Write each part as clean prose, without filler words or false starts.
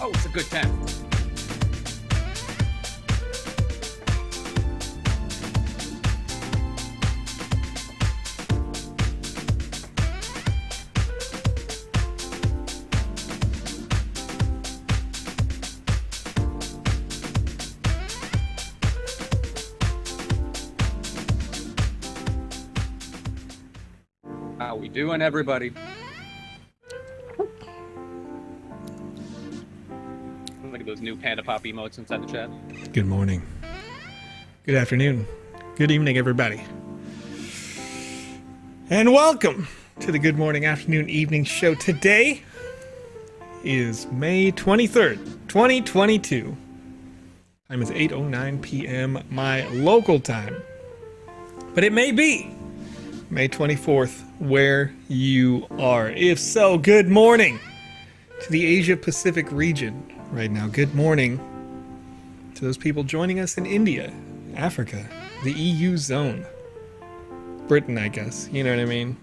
Oh, it's a good time. How we doing, everybody? Look at those new PandaPop emotes inside the chat. Good morning. Good afternoon. Good evening, everybody. And welcome to the Good Morning, Afternoon, Evening show. Today is May 23rd, 2022. Time is 8:09 p.m. my local time. But it may be May 24th where you are. If so, good morning to the Asia Pacific region right now. Good morning to those people joining us in India, Africa, the EU zone. Britain, I guess. You know what I mean?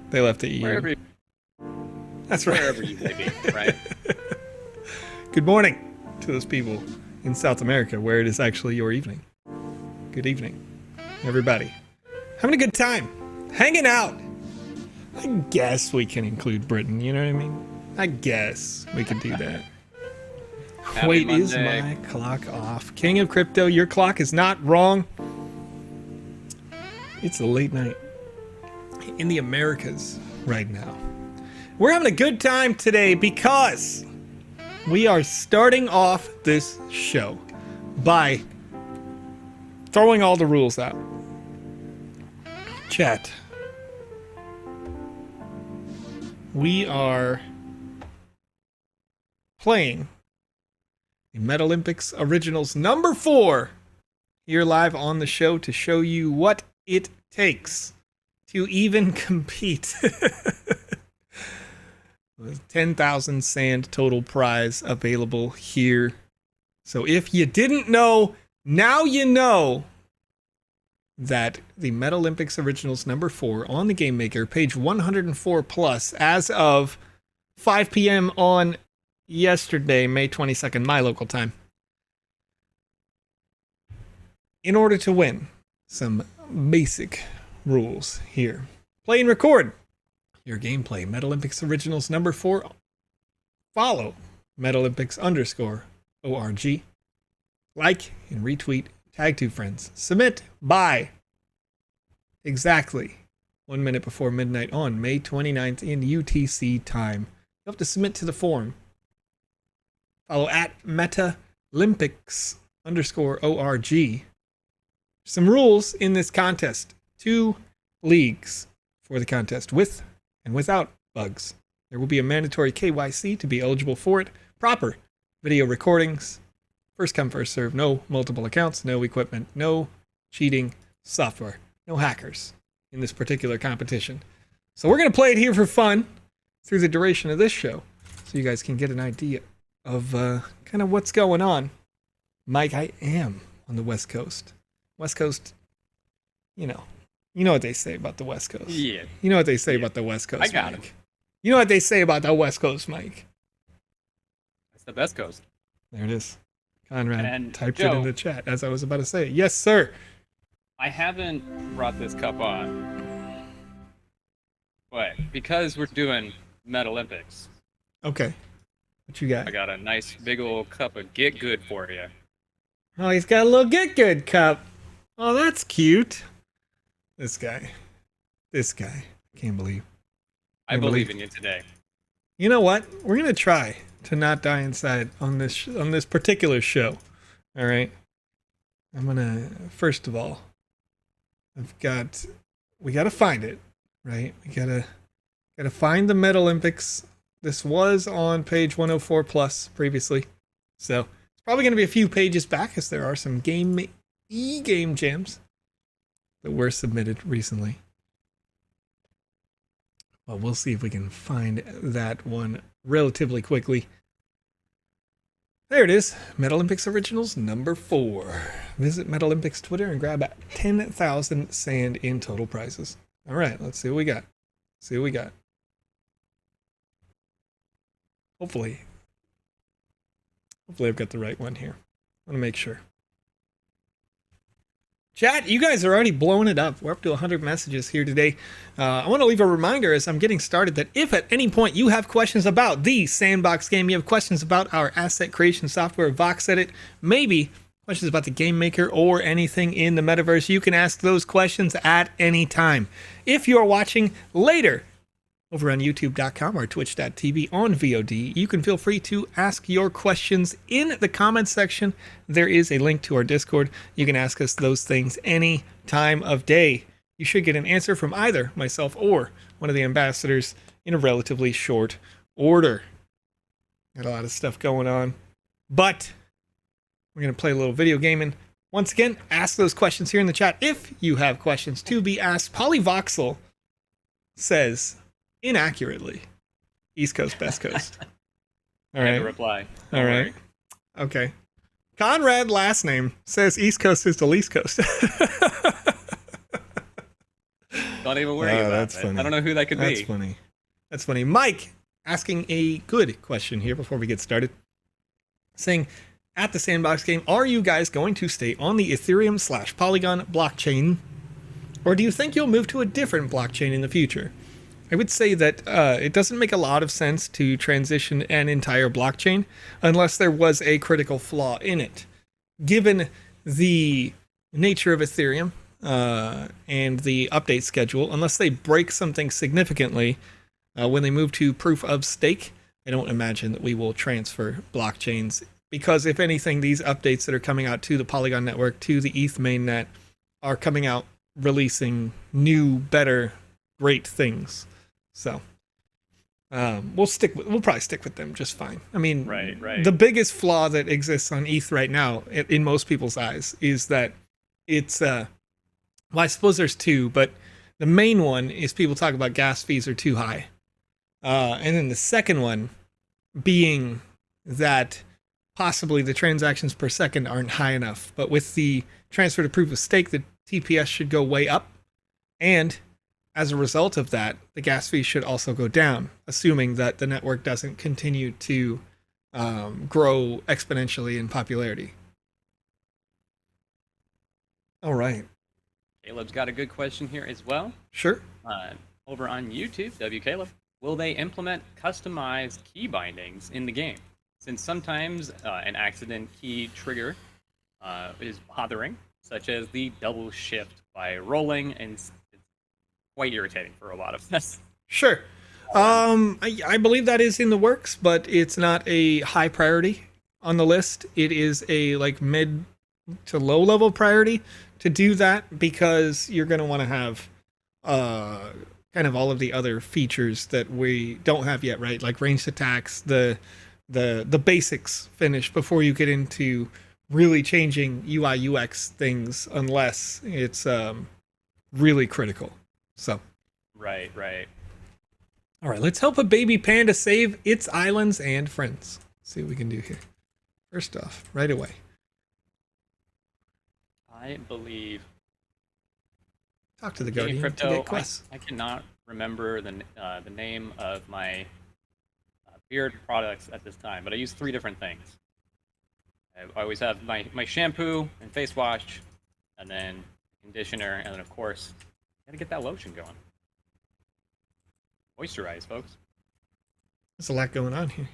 They left the EU. Wherever you, That's right. wherever you may be, right? Good morning to those people in South America where it is actually your evening. Good evening, everybody. Having a good time. Hanging out. I guess we can include Britain, you know what I mean? I guess we could do that. Happy Wait, Monday. is my clock off? King of Crypto, your clock is not wrong. It's a late night in the Americas right now. We're having a good time today because we are starting off this show by throwing all the rules out. Chat. We are playing the Metalympics Originals number 4 here live on the show to show you what it takes to even compete. 10,000 sand total prize available here. So if you didn't know, now you know that the Metalympics Originals number 4 on the Game Maker, page 104 plus, as of 5 p.m. on yesterday, May 22nd, my local time. In order to win, some basic rules here. Play and record your gameplay. Metalympics Originals number 4. Follow Metalympics_org. Like and retweet. Tag 2 friends. Submit by exactly 1 minute before midnight on May 29th in UTC time. You have to submit to the forum. Follow at Metalympics_org. Some rules in this contest. 2 leagues for the contest, with and without bugs. There will be a mandatory KYC to be eligible for it. Proper video recordings. First come, first serve. No multiple accounts, no equipment, no cheating software, no hackers in this particular competition. So we're going to play it here for fun through the duration of this show so you guys can get an idea of kind of what's going on. Mike, I am on the West Coast. West Coast, you know what they say about the West Coast. Yeah. You know what they say about the West Coast, I got Mike. it. You know what they say about the West Coast, Mike. That's the best coast. There it is. Conrad And typed Joe, it in the chat as I was about to say it. Yes, sir. I haven't brought this cup on, but because we're doing Metalympics, Okay. What you got? I got a nice big old cup of Get Good for you. Oh, he's got a little Get Good cup. Oh, that's cute. This guy. Can't believe. I believe in you today. You know what? We're going to try to not die inside on this particular show. All right? I'm going to, first of all, we got to find it, right? We got to find the Metalympics. This was on page 104 plus previously. So it's probably going to be a few pages back as there are some GMAE game jams that were submitted recently. Well, we'll see if we can find that one relatively quickly. There it is. Metalympics Originals number 4. Visit Metalympics Twitter and grab 10,000 sand in total prizes. All right, let's see what we got. Hopefully Hopefully I've got the right one here. I want to make sure. Chat, you guys are already blowing it up. We're up to 100 messages here today. I want to leave a reminder as I'm getting started that if at any point you have questions about the Sandbox game, you have questions about our asset creation software, VoxEdit, maybe questions about the Game Maker or anything in the metaverse, you can ask those questions at any time. If you're watching later over on youtube.com or twitch.tv on VOD, you can feel free to ask your questions in the comments section. There is a link to our Discord. You can ask us those things any time of day. You should get an answer from either myself or one of the ambassadors in a relatively short order. Got a lot of stuff going on, but we're going to play a little video gaming. Once again, ask those questions here in the chat if you have questions to be asked. Voxel says, inaccurately, East Coast, Best Coast. All right. Reply. All right. Okay. Conrad, last name, says East Coast is the least coast. Don't even worry about that's it. funny. I don't know who that could be. That's funny. That's funny. Mike asking a good question here before we get started. Saying, at the Sandbox game, are you guys going to stay on the Ethereum/Polygon blockchain? Or do you think you'll move to a different blockchain in the future? I would say that it doesn't make a lot of sense to transition an entire blockchain unless there was a critical flaw in it. Given the nature of Ethereum and the update schedule, unless they break something significantly when they move to proof of stake, I don't imagine that we will transfer blockchains. Because if anything, these updates that are coming out to the Polygon network, to the ETH mainnet, are coming out releasing new, better, great things. So we'll probably stick with them just fine. I mean, right. The biggest flaw that exists on ETH right now, in most people's eyes, is that it's well, I suppose there's two, but the main one is people talk about gas fees are too high, and then the second one being that possibly the transactions per second aren't high enough. But with the transfer to proof of stake, the TPS should go way up, and as a result of that, the gas fee should also go down, assuming that the network doesn't continue to grow exponentially in popularity. All right. Caleb's got a good question here as well. Sure. Over on YouTube, WCaleb, will they implement customized key bindings in the game? Since sometimes an accident key trigger is bothering, such as the double shift by rolling, and it's quite irritating for a lot of us. Sure. I believe that is in the works, but it's not a high priority on the list. It is a mid to low level priority to do that, because you're going to want to have kind of all of the other features that we don't have yet, right? Like ranged attacks, the basics finished before you get into really changing UI UX things, unless it's really critical. So Right. all right, let's help a baby panda save its islands and friends. Let's see what we can do here. First off, right away, I believe talk to the Guardian to Crypto, get quests. I cannot remember the name of my beard products at this time, but I use 3 different things. I always have my shampoo and face wash, and then conditioner, and then of course, gotta get that lotion going. Moisturize, folks. There's a lot going on here.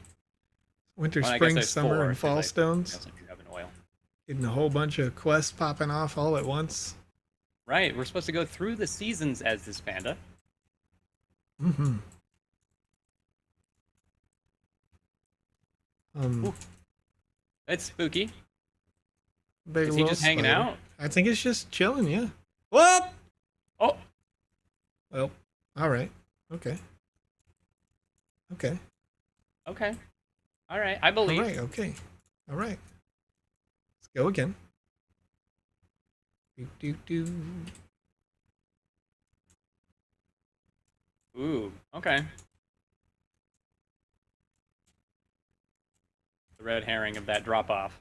Winter, Well, I guess spring, there's summer, 4, and 'cause fall I stones. guess if you have an oil. Getting a whole bunch of quests popping off all at once. Right, we're supposed to go through the seasons as this panda. Mm-hmm. Ooh. It's spooky. Big Is he little just hanging spider. out? I think it's just chilling, yeah. Whoop! Oh, Well, all right. Okay. okay. All right, I believe. All right, okay. All right. Let's go again. Do. Ooh, okay. The red herring of that drop off.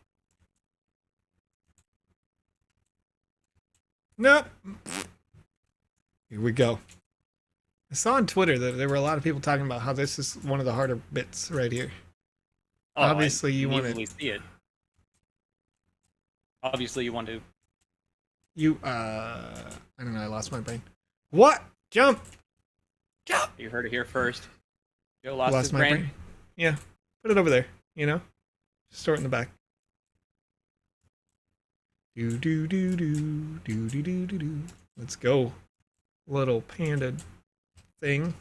Nope. Here we go. I saw on Twitter that there were a lot of people talking about how this is one of the harder bits right here. Oh, Obviously, you want immediately to. see it. Obviously, you want to. I don't know. I lost my brain. What? Jump! Jump! You heard it here first. Joe lost Lost his my brain. Yeah. Put it over there. You know, just store it in the back. Do do do do do do do do do. Let's go, little panda thing.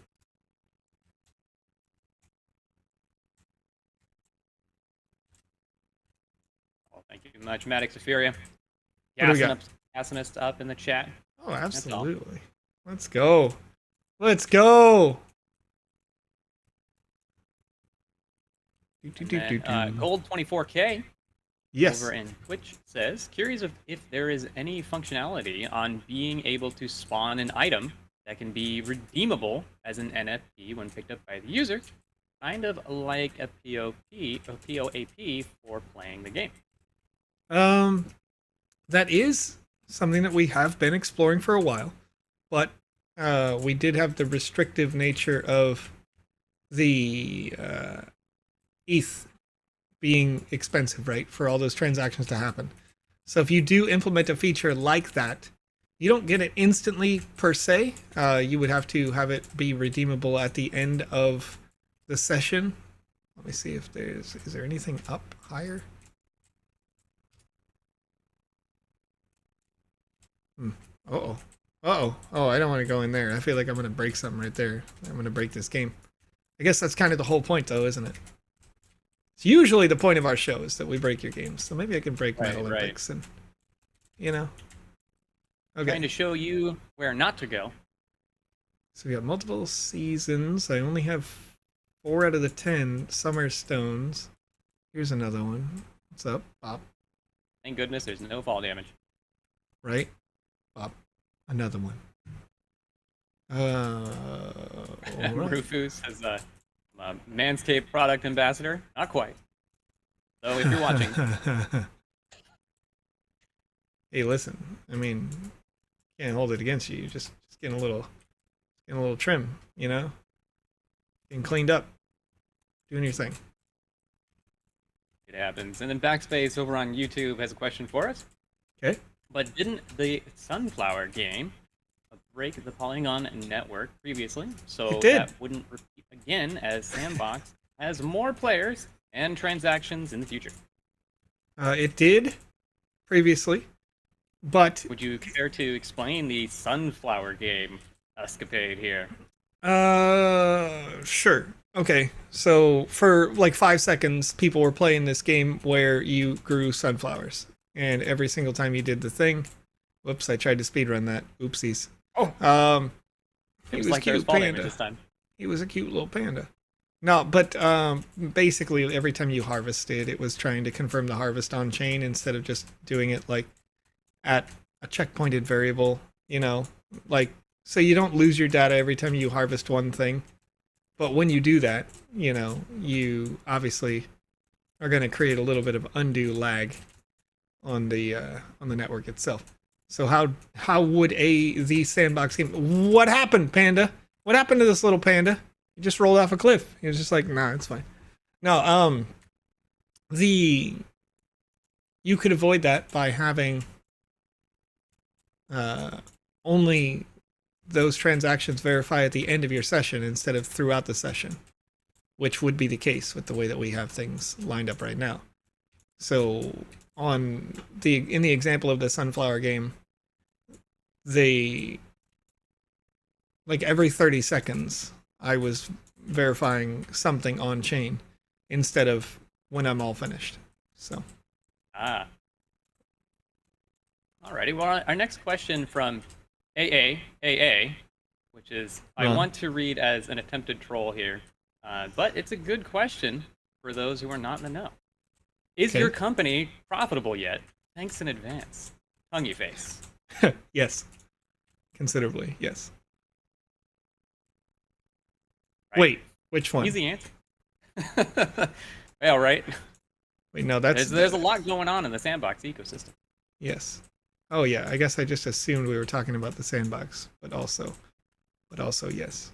Well, thank you very much, Maddox Opheria. What do we got? Gassing us up in the chat. Oh, absolutely. Let's go. Let's go. Gold 24K Yes. over in Twitch says, curious if there is any functionality on being able to spawn an item that can be redeemable as an NFT when picked up by the user, kind of like a POAP for playing the game. That is something that we have been exploring for a while, but we did have the restrictive nature of the ETH being expensive, right, for all those transactions to happen. So if you do implement a feature like that, you don't get it instantly per se. You would have to have it be redeemable at the end of the session. Let me see if is there anything up higher? Uh-oh. Uh-oh. Oh, I don't want to go in there. I feel like I'm going to break something right there. I'm going to break this game. I guess that's kind of the whole point, though, isn't it? It's usually the point of our show is that we break your games. So maybe I can break Metalympics and, you know. Okay. Trying to show you where not to go. So we got multiple seasons. I only have 4 out of the 10 summer stones. Here's another one. What's up, Bob? Thank goodness there's no fall damage. Right? Bob. Another one. Right. Rufus says, Manscaped product ambassador. Not quite. So if you're watching. Hey, listen. I mean, can't hold it against you. Just getting a little trim, you know? Getting cleaned up. Doing your thing. It happens. And then Backspace over on YouTube has a question for us. Okay. But didn't the Sunflower game break the Polygon network previously? So that wouldn't repeat again as Sandbox has more players and transactions in the future. It did previously, but... Would you care to explain the Sunflower game escapade here? Sure. Okay, so for like 5 seconds, people were playing this game where you grew sunflowers. And every single time you did the thing... Whoops, I tried to speedrun that. Oopsies. Oh! He was like cute panda. This time. He was a cute little panda. No, but basically every time you harvested, it was trying to confirm the harvest on chain instead of just doing it like at a checkpointed variable, you know, like so you don't lose your data every time you harvest one thing. But when you do that, you know, you obviously are going to create a little bit of undue lag on the network itself. So how would the Sandbox game? What happened, Panda? What happened to this little panda? He just rolled off a cliff. He was just like, nah, it's fine. No, you could avoid that by having only those transactions verify at the end of your session instead of throughout the session, which would be the case with the way that we have things lined up right now. So in the example of the Sunflower game, like every 30 seconds, I was verifying something on chain instead of when I'm all finished. So. Alrighty. Well, our next question from AA, which is I want to read as an attempted troll here, but it's a good question for those who are not in the know. Is your company profitable yet? Thanks in advance. Tonguey face. Yes. Considerably, yes. Right. Wait, which one? Easy answer. Well, right. Wait, no, that's... There's a lot going on in the Sandbox ecosystem. Yes. Oh, yeah, I guess I just assumed we were talking about the Sandbox, but also yes.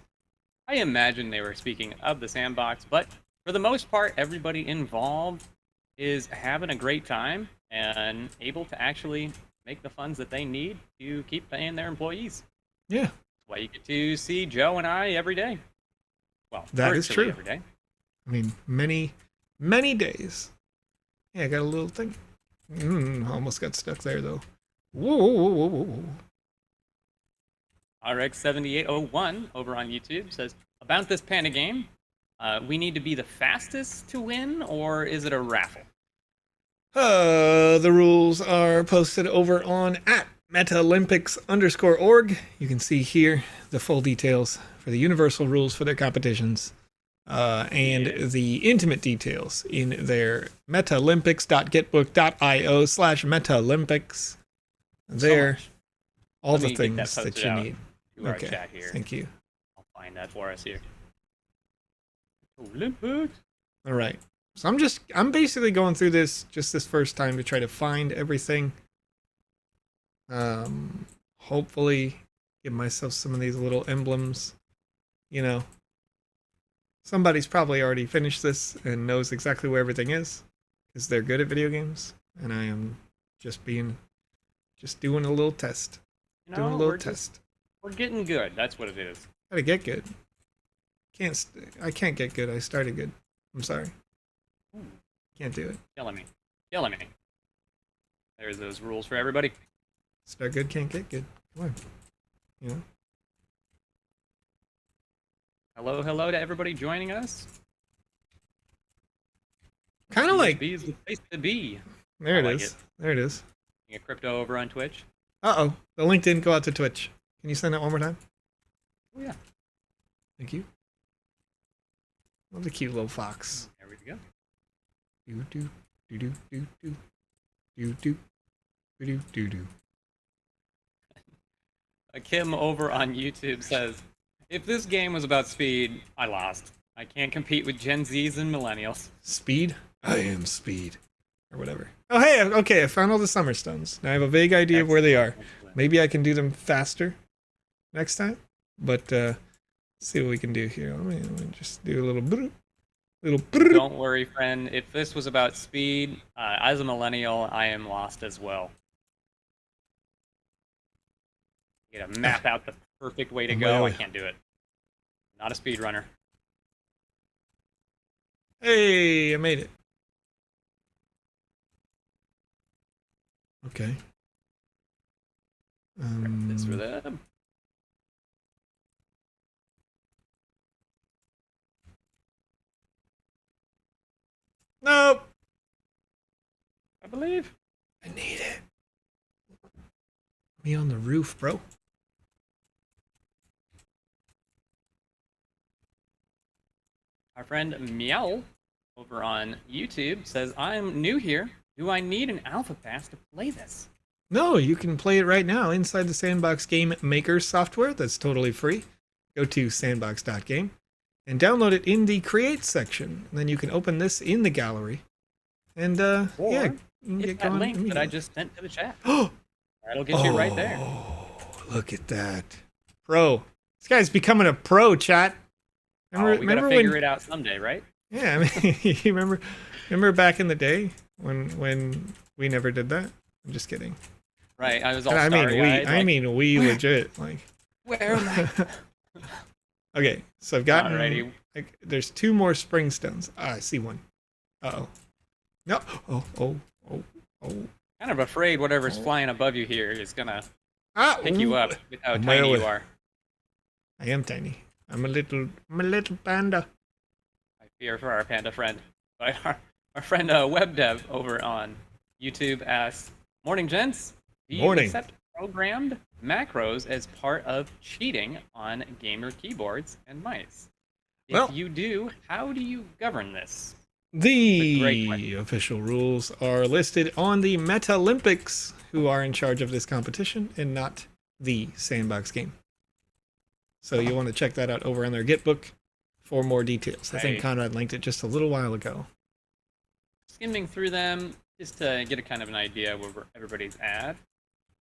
I imagine they were speaking of the Sandbox, but for for the most part, everybody involved is having a great time and able to actually make the funds that they need to keep paying their employees. Yeah. That's why you get to see Joe and I every day. Well, that is true. Every day. I mean, many days. Yeah, I got a little thing. Almost got stuck there, though. Whoa. RX7801 over on YouTube says, about this Panda game, we need to be the fastest to win, or is it a raffle? The rules are posted over on @Metalympics_org. You can see here the full details for the universal rules for their competitions. And the intimate details in their metalympics.getbook.io/metalympics. There, all the things that you need. Okay, chat here. Thank you. I'll find that for us here. Olympics. All right. So I'm basically going through this just this first time to try to find everything. Hopefully give myself some of these little emblems. You know, somebody's probably already finished this and knows exactly where everything is, because they're good at video games, and I am just doing a little test. Doing a little test. We're getting good. That's what it is. Gotta get good. I can't get good. I started good. I'm sorry. Can't do it. Killing me. There's those rules for everybody. Start good, can't get good. Come on. You know? Hello to everybody joining us. Kind of like... B is the place to be. There it is. There it is. You get crypto over on Twitch. Uh-oh. The link didn't go out to Twitch. Can you send that one more time? Oh, yeah. Thank you. Love the cute little fox. There we go. Do. Kim over on YouTube says, if this game was about speed, I lost. I can't compete with Gen Zs and millennials. Speed? I am speed. Or whatever. Oh, hey, okay, I found all the summer stones. Now I have a vague idea of where they are. Maybe I can do them faster next time. But, let's see what we can do here. Let me just do a little... Don't worry, friend. If this was about speed, as a millennial, I am lost as well. You gotta map out the perfect way to go. I can't do it. Not a speedrunner. Hey, I made it. Okay. This for them. Nope. I believe. I need it. Me on the roof, bro. Our friend Meow over on YouTube says, I'm new here. Do I need an alpha pass to play this? No, you can play it right now inside the Sandbox Game Maker software. That's totally free. Go to sandbox.game and download it in the Create section. And then you can open this in the gallery. And, yeah, you can get that link that I just sent to the chat. That'll get you right there. Look at that. Pro. This guy's becoming a pro, chat. We gotta figure it out someday, right? Yeah, I mean, you remember back in the day when we never did that? I'm just kidding. Right, I was all I mean we legit, like. Where am I? Okay, so I've gotten... Alrighty. Like, there's 2 more spring stones. Ah, I see one. Uh-oh. No. Oh. Kind of afraid whatever's flying above you here is gonna pick you up with how I'm tiny you are. I am tiny. I'm a little panda. I fear for our panda friend. But our friend WebDev over on YouTube asks, morning, gents. Do you accept programmed macros as part of cheating on gamer keyboards and mice? If you do, how do you govern this? The official rules are listed on the Metalympics, who are in charge of this competition, and not the Sandbox game. So you'll want to check that out over on their Gitbook for more details. I think Conrad linked it just a little while ago. Skimming through them just to get a kind of an idea where everybody's at.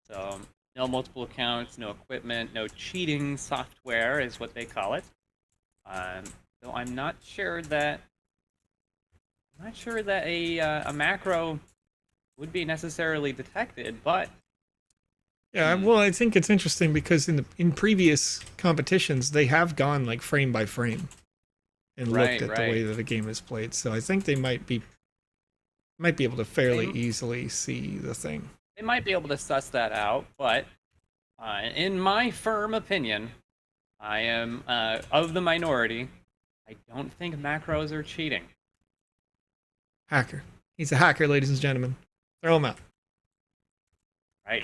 So no multiple accounts, no equipment, no cheating software is what they call it. Though I'm not sure that I'm not sure that a macro would be necessarily detected, but Yeah, well, I think it's interesting because in previous competitions they have gone like frame by frame and looked at the way that the game is played. So I think they might be able to fairly easily see the thing. They might be able to suss that out, but in my firm opinion, I am of the minority. I don't think macros are cheating. Hacker. He's a hacker, ladies and gentlemen. Throw him out. Right.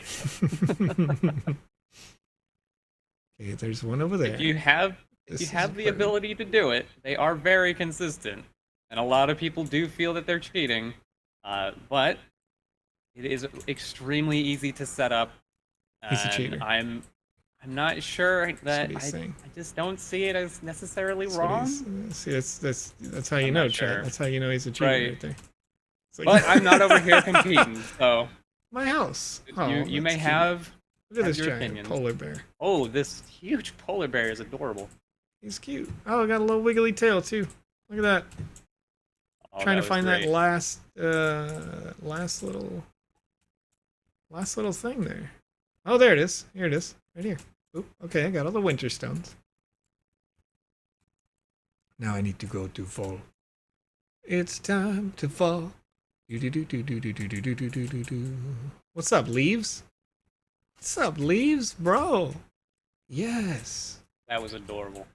Okay, there's one over there. If you have the ability to do it, they are very consistent, and a lot of people do feel that they're cheating. But it is extremely easy to set up. He's a cheater. I'm not sure that I just don't see it as necessarily wrong. See, that's how you know, Chad. That's how you know he's a cheater right there. Like, but I'm not over here competing, so. My house. You may have. Look at this your giant opinions. polar bear. Oh, this huge polar bear is adorable. He's cute. Oh, got a little wiggly tail too. Look at that. Trying to find that last little thing there. Oh, there it is. Here it is. Right here. Oop, okay, I got all the winter stones. Now I need to go to fall. It's time to fall. What's up, leaves? What's up, leaves, bro? Yes. That was adorable.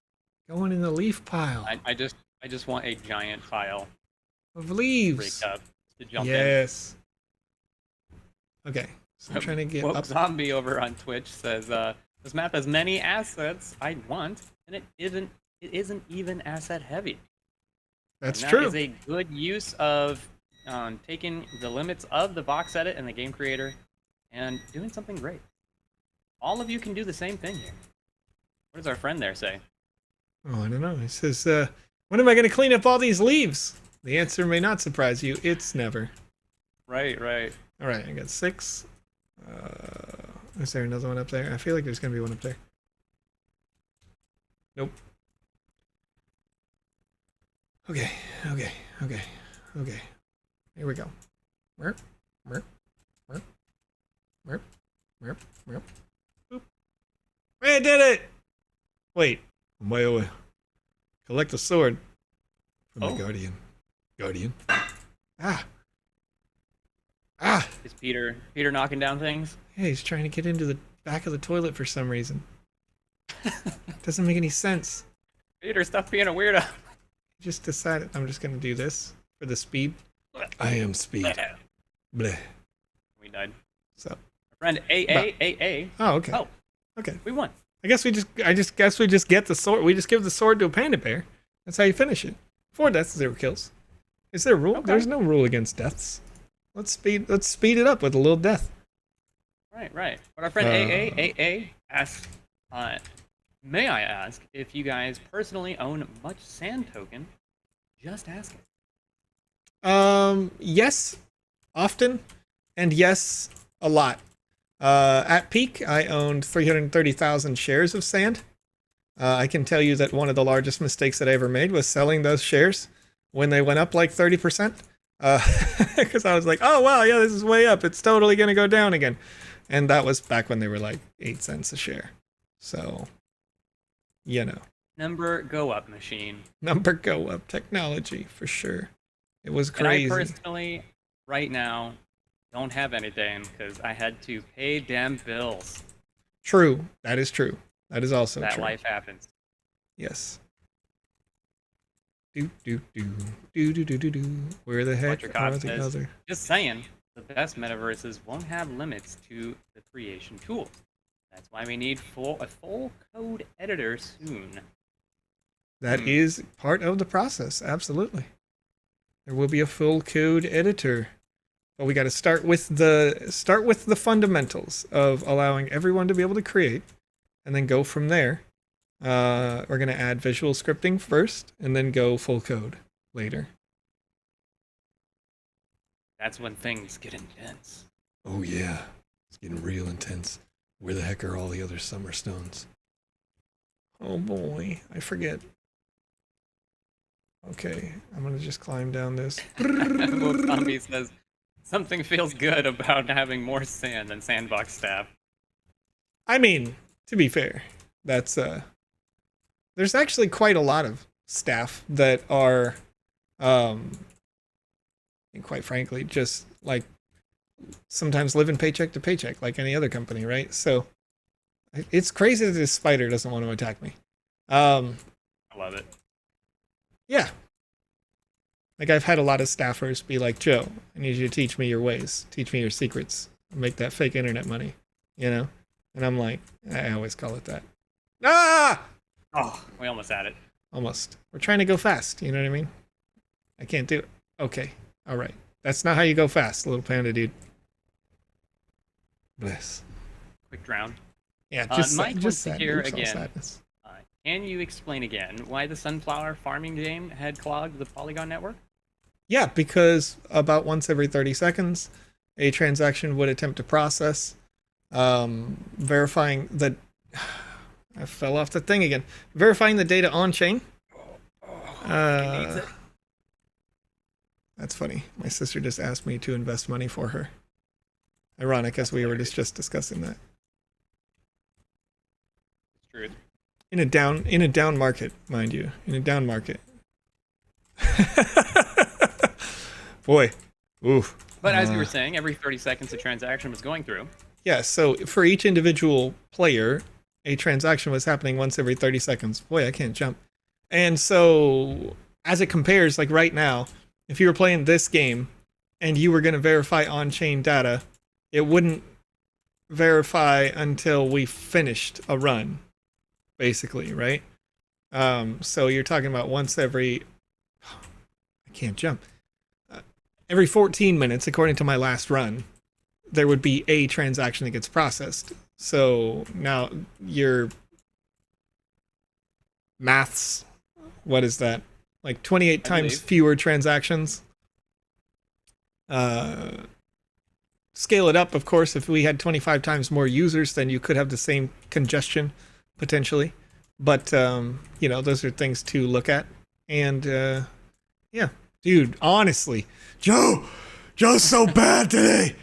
Going in the leaf pile. I just want a giant pile of leaves to jump in. Yes. Okay. So I'm trying to get up. Zombie over on Twitch says, "This map has many assets I want, and it isn't even asset heavy." That's true. That is a good use of taking the limits of the VoxEdit and the game creator and doing something great. All of you can do the same thing here. What does our friend there say? Oh, I don't know. He says, when am I going to clean up all these leaves? The answer may not surprise you. It's never. Right. All right, I got 6. Is there another one up there? I feel like there's going to be one up there. Nope. Okay. Here we go. Merp. Boop. Hey, I did it! Wait. I'm way away. Collect a sword from the Guardian. Ah! Is Peter knocking down things? Yeah, he's trying to get into the back of the toilet for some reason. Doesn't make any sense. Peter, stop being a weirdo. Just decided I'm just gonna do this for the speed. I am speed. Bleh. We died. So. Our friend AA. Oh, okay. Oh. Okay. We won. I guess we just get the sword. We just give the sword to a panda bear. That's how you finish it. 4 deaths, 0 kills. Is there a rule? Okay. There's no rule against deaths. Let's speed it up with a little death. Right. But our friend AA asks, may I ask if you guys personally own much sand token? Just asking. Yes, often, and yes, a lot. At peak, I owned 330,000 shares of sand. I can tell you that one of the largest mistakes that I ever made was selling those shares when they went up like 30%. Because I was like, oh, wow, yeah, this is way up. It's totally going to go down again. And that was back when they were like 8 cents a share. So, you know. Number go up machine. Number go up technology, for sure. It was crazy. And I personally, right now, don't have anything because I had to pay damn bills. True. That is true. That is also true. That life happens. Yes. Do. Where the heck are the other? Just saying, the best metaverses won't have limits to the creation tools. That's why we need a full code editor soon. That is part of the process. Absolutely. There will be a full code editor. But we got to start with the fundamentals of allowing everyone to be able to create, and then go from there. We're going to add visual scripting first, and then go full code later. That's when things get intense. Oh yeah, it's getting real intense. Where the heck are all the other summer stones? Oh boy, I forget. Okay, I'm gonna just climb down this. Zombie says something feels good about having more sand than sandbox staff. I mean, to be fair, that's there's actually quite a lot of staff that are, and quite frankly, just like sometimes living paycheck to paycheck, like any other company, right? So it's crazy that this spider doesn't want to attack me. I love it. Yeah. Like I've had a lot of staffers be like, Joe, I need you to teach me your ways, teach me your secrets, make that fake internet money, you know? And I'm like, I always call it that. Ah! Oh, we almost had it. Almost. We're trying to go fast, you know what I mean? I can't do it. Okay. All right. That's not how you go fast, little panda dude. Bless. Quick drown. Yeah, just Mike wants to sad. hear Oops, all again. sadness. Can you explain again why the sunflower farming game had clogged the Polygon network? Yeah, because about once every 30 seconds, a transaction would attempt to process, verifying that... I fell off the thing again. Verifying the data on-chain. That's funny. My sister just asked me to invest money for her. Ironic, as we were just discussing that. It's true. In a down market, mind you. In a down market. Boy. Oof. But as you were saying, every 30 seconds a transaction was going through. Yeah, so for each individual player, a transaction was happening once every 30 seconds. Boy, I can't jump. And so, as it compares, like right now, if you were playing this game and you were going to verify on-chain data, it wouldn't verify until we finished a run, basically, right? So you're talking about once every... I can't jump. Every 14 minutes, according to my last run, there would be a transaction that gets processed. So now your maths, what is that? Like 28 times fewer transactions. Scale it up, of course, if we had 25 times more users, then you could have the same congestion, potentially. But, you know, those are things to look at. And, yeah. Dude, honestly, Joe's so bad today.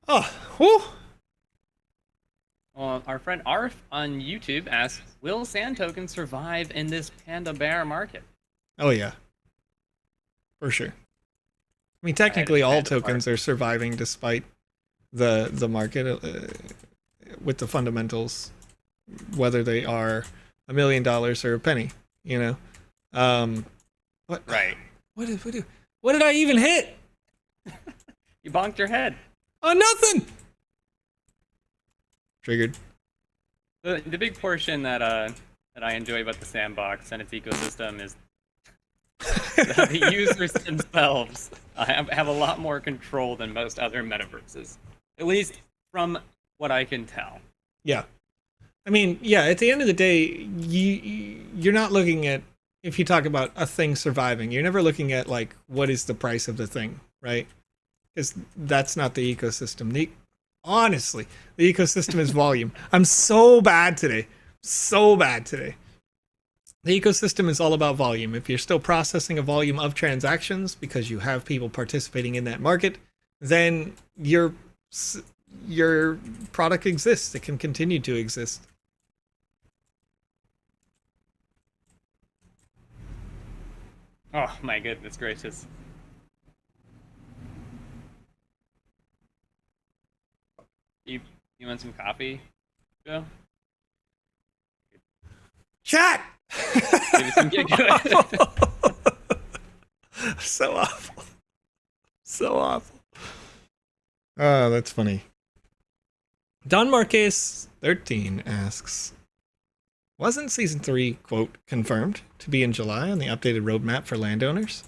Oh, whew. Well, our friend Arf on YouTube asks, will sand tokens survive in this panda bear market? Oh, yeah. For sure. I mean, technically, all tokens are surviving despite the market with the fundamentals, whether they are $1 million or a penny, you know? What? Right. What did I even hit? You bonked your head. Oh, nothing! Triggered. The big portion that I enjoy about the sandbox and its ecosystem is that the users themselves have a lot more control than most other metaverses. At least from what I can tell. Yeah. I mean, yeah, at the end of the day, you're not looking at, if you talk about a thing surviving, you're never looking at, like, what is the price of the thing, right? Because that's not the ecosystem. Honestly, the ecosystem is volume. I'm so bad today. So bad today. The ecosystem is all about volume. If you're still processing a volume of transactions because you have people participating in that market, then your product exists. It can continue to exist. Oh my goodness gracious. You want some coffee, Joe? Chat! Maybe some get good. So awful. So awful. Oh, that's funny. Don Marquez 13 asks, wasn't Season 3, quote, confirmed to be in July on the updated roadmap for landowners?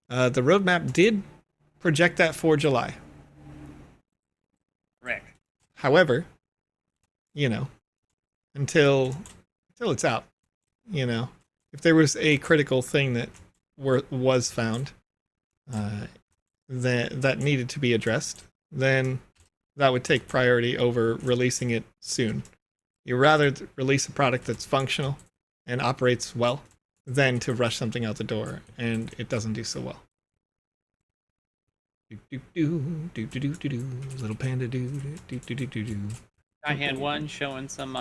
The roadmap did project that for July. Correct. However, you know, until it's out, you know, if there was a critical thing that was found that needed to be addressed, then that would take priority over releasing it soon. You'd rather release a product that's functional and operates well than to rush something out the door, and it doesn't do so well. Little panda do. Hand1 showing some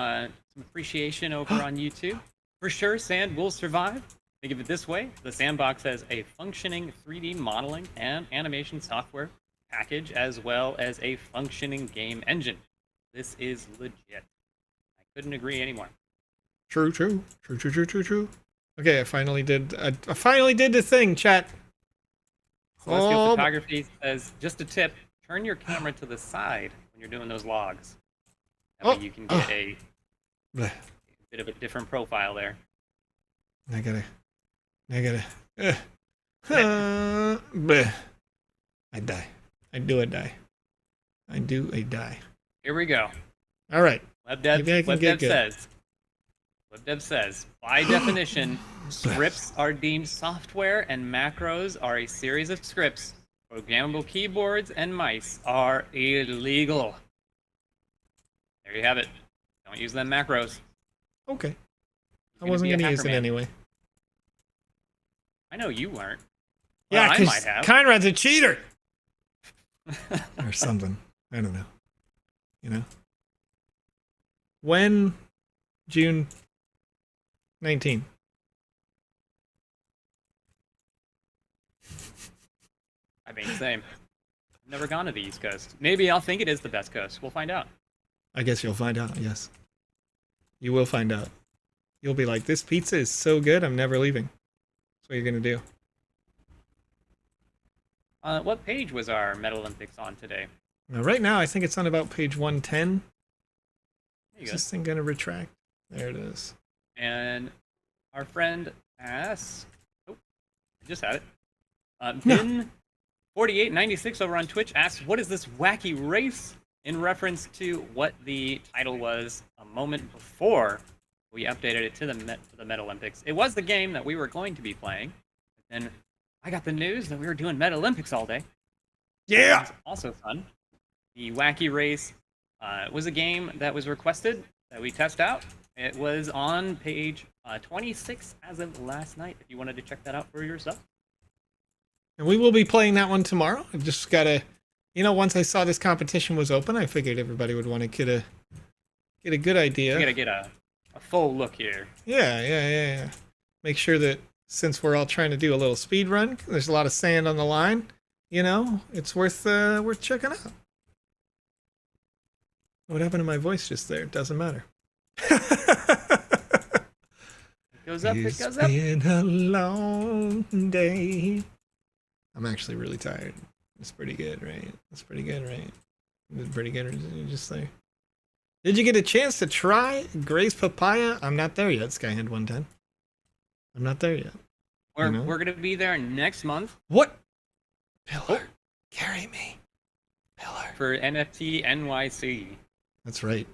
appreciation over on YouTube. For sure, Sand will survive. Think of it this way: the Sandbox has a functioning 3D modeling and animation software package, as well as a functioning game engine. This is legit. I couldn't agree anymore. True. Okay, I finally did the thing, chat. Celestial Photography says, just a tip, turn your camera to the side when you're doing those logs. That way you can get a bit of a different profile there. I gotta. I die. I do a die. Here we go. All right. WebDev says, by definition, scripts are deemed software, and macros are a series of scripts. Programmable keyboards and mice are illegal. There you have it. Don't use them macros. Okay. I wasn't going to use it anyway. I know you weren't. Yeah, well, I might have. Conrad's a cheater! Or something. I don't know. You know? When? June 19. I mean, same. I've never gone to the East Coast. Maybe I'll think it is the best coast. We'll find out. I guess you'll find out, yes. You will find out. You'll be like, this pizza is so good, I'm never leaving. That's what you're going to do. What page was our Metalympics on today? Now, right now, I think it's on about page 110. Is this thing going to retract? There it is. And our friend asks... Oh, I just had it. Bin4896 over on Twitch asks, what is this wacky race? In reference to what the title was a moment before we updated it to the Metalympics. It was the game that we were going to be playing. And I got the news that we were doing Metalympics all day. Yeah! It was also fun. The Wacky Race was a game that was requested that we test out. It was on page 26 as of last night, if you wanted to check that out for yourself. And we will be playing that one tomorrow. I've just got to... You know, once I saw this competition was open, I figured everybody would want to get a good idea. You gotta get a full look here. Yeah. Make sure that since we're all trying to do a little speed run, there's a lot of sand on the line, you know, it's worth checking out. What happened to my voice just there? It doesn't matter. It goes up, it goes up. It's been a long day. I'm actually really tired. It's pretty good, right? It's pretty good, right? It's pretty good, or did you just say? Did you get a chance to try Gray's Papaya? I'm not there yet, Skyhand 110. I'm not there yet. We're going to be there next month. What? Pillar. Carry me. Pillar. For NFT NYC. That's right.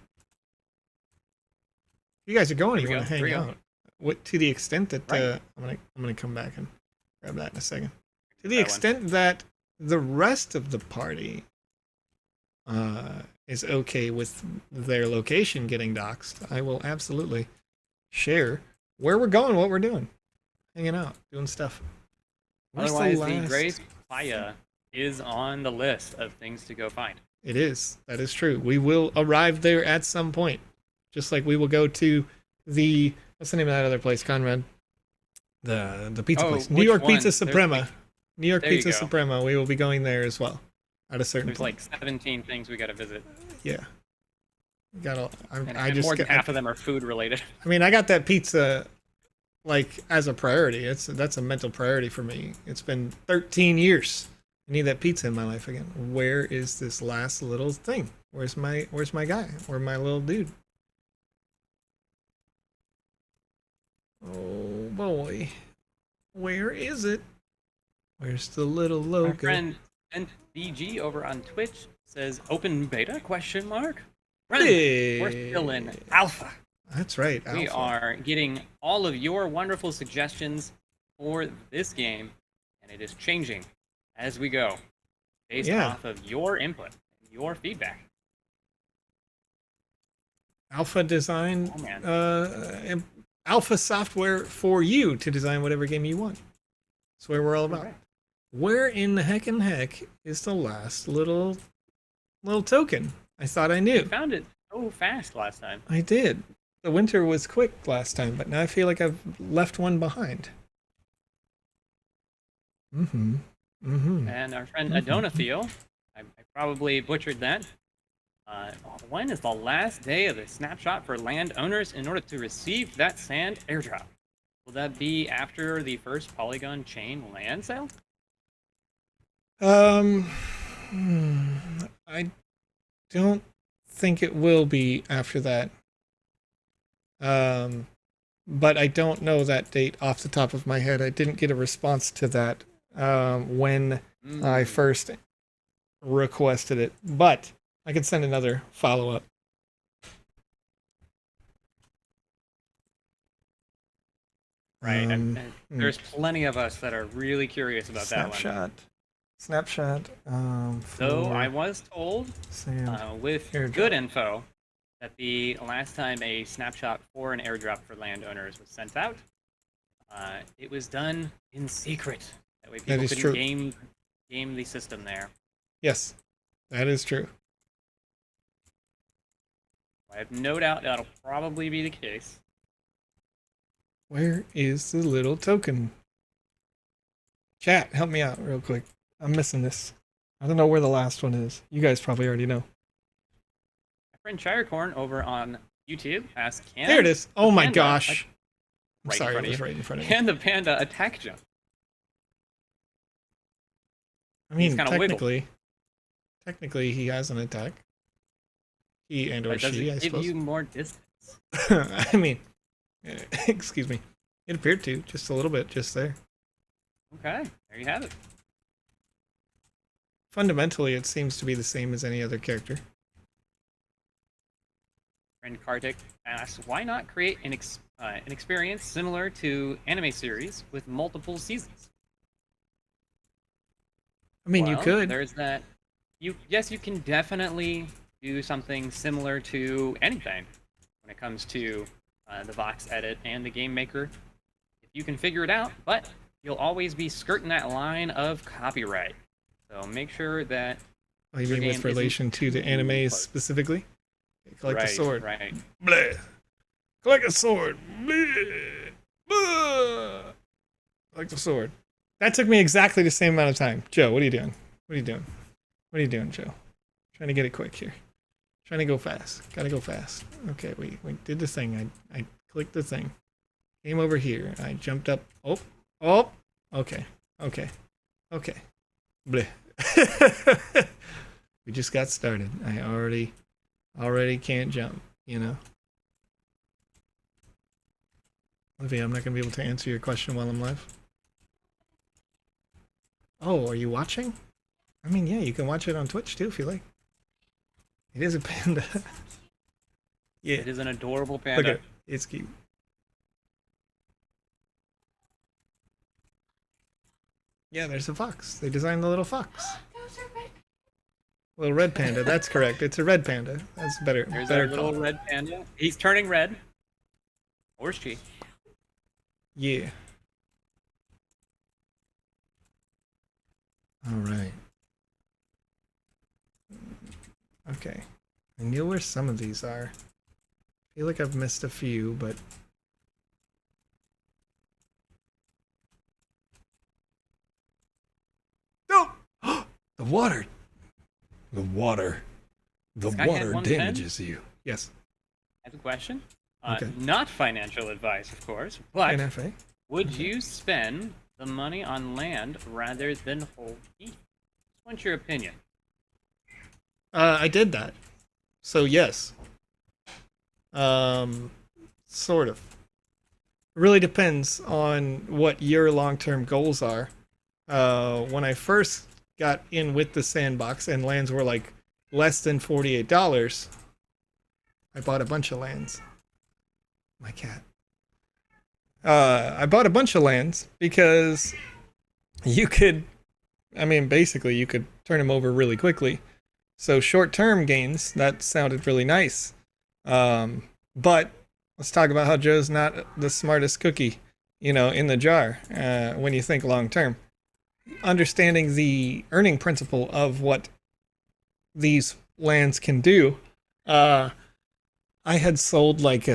You guys are going, you want to hang out. What, to the extent that I'm gonna come back and grab that in a second. To the extent that the rest of the party is okay with their location getting doxxed, I will absolutely share where we're going, what we're doing. Hanging out, doing stuff. Otherwise, the Gray's Papaya is on the list of things to go find. It is. That is true. We will arrive there at some point. Just like we will go to the... What's the name of that other place, Conrad? The pizza place. New York Pizza Suprema. New York Pizza Suprema. We will be going there as well. At a certain point. There's like 17 things we got to visit. Yeah. More than half of them are food related. I mean, I got that pizza like as a priority. That's a mental priority for me. It's been 13 years. I need that pizza in my life again. Where is this last little thing? Where's my guy? Where's my little dude? Oh boy. Where is it? Where's the little logo? Our friend BG over on Twitch says open beta ? Friend, we're still in alpha. That's right. We are getting all of your wonderful suggestions for this game, and it is changing as we go, based off of your input and your feedback. Alpha design alpha software for you to design whatever game you want. That's what we're all about. Correct. Where in the heck is the last little token? I thought I knew. You found it so fast last time. I did. The winter was quick last time, but now I feel like I've left one behind. And our friend Adonathiel, I probably butchered that. When is the last day of the snapshot for landowners in order to receive that sand airdrop? Will that be after the first Polygon chain land sale? I don't think it will be after that. But I don't know that date off the top of my head. I didn't get a response to that when I first requested it, but I can send another follow-up. Right, and there's plenty of us that are really curious about that one. Snapshot. So I was told with airdrop. good info that the last time a snapshot for an airdrop for landowners was sent out, it was done in secret. That way people couldn't game the system there. Yes, that is true. I have no doubt that'll probably be the case. Where is the little token? Chat, help me out real quick. I'm missing this. I don't know where the last one is. You guys probably already know. My friend Shirecorn over on YouTube asked, there it is. Oh my gosh. I'm sorry, it was right in front of me. Can the panda attack jump? I mean, technically he has an attack. He and or she, I suppose. Give you more distance. I mean, excuse me. It appeared to, just a little bit, just there. Okay, there you have it. Fundamentally, it seems to be the same as any other character. Friend Kartik asks, why not create an experience similar to anime series with multiple seasons? I mean, you could. There's that. Yes, you can definitely do something similar to anything when it comes to the VoxEdit and the Game Maker. If you can figure it out, but you'll always be skirting that line of copyright. So make sure that. Oh, you mean with relation to the animes specifically? Collect a sword. Right. Bleh. Collect a sword. Bleh. Bleh. Collect a sword. That took me exactly the same amount of time. Joe, what are you doing? What are you doing? What are you doing, Joe? Trying to get it quick here. Trying to go fast. Gotta go fast. Okay, we did the thing. I clicked the thing. Came over here. I jumped up. Oh. Okay. Bleh. We just got started. I already can't jump, you know. Olivia, I'm not gonna be able to answer your question while I'm live. Oh, are you watching? I mean, yeah, you can watch it on Twitch too if you like. It is a panda. Yeah. It is an adorable panda. Look at it. It's cute. Yeah, there's a fox. They designed the little fox. Little red panda. That's correct. It's a red panda. That's better. There's better our little red panda. He's turning red. Or is she? Yeah. All right. Okay. I knew where some of these are. I feel like I've missed a few, but... No! The water! The water damages you. Yes. I have a question. Okay. Not financial advice, of course, but NFA? would you spend the money on land rather than whole beef? Just want your opinion. I did that. So yes. Sort of. It really depends on what your long-term goals are. When I first got in with the sandbox and lands were like less than $48, I bought a bunch of lands. My cat. I bought a bunch of lands because you could, I mean, basically you could turn them over really quickly. So short-term gains, that sounded really nice. But Let's talk about how Joe's not the smartest cookie, in the jar when you think long term. Understanding the earning principle of what these lands can do, I had sold like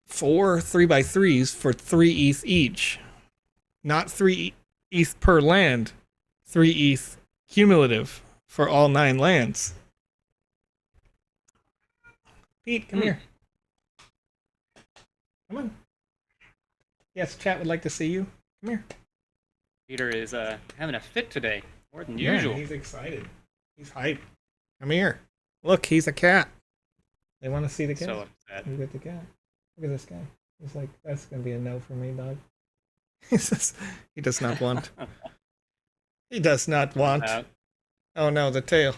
four 3x3s for 3 ETH each. Not 3 ETH per land, 3 ETH cumulative for all 9 lands. Pete, come here. Come on. Yes, chat would like to see you. Come here. Peter is having a fit today, more than usual. He's excited. He's hyped. Come here. Look, he's a cat. They want to see the cat. So upset. Look at the cat. Look at this guy. He's like, that's gonna be a no for me, dog. He says he does not want. He does not want. Oh no, the tail.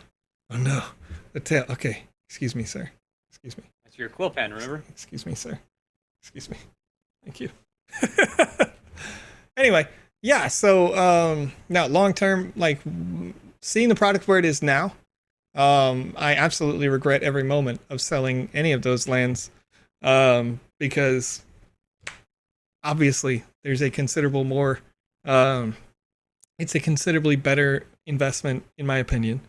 Oh no, the tail. Okay, excuse me, sir. Excuse me. That's your quill pen, remember? Excuse me, sir. Excuse me. Thank you. Anyway, yeah. So now, long term, like seeing the product where it is now, I absolutely regret every moment of selling any of those lands, because obviously there's a considerable more. It's a considerably better investment, in my opinion,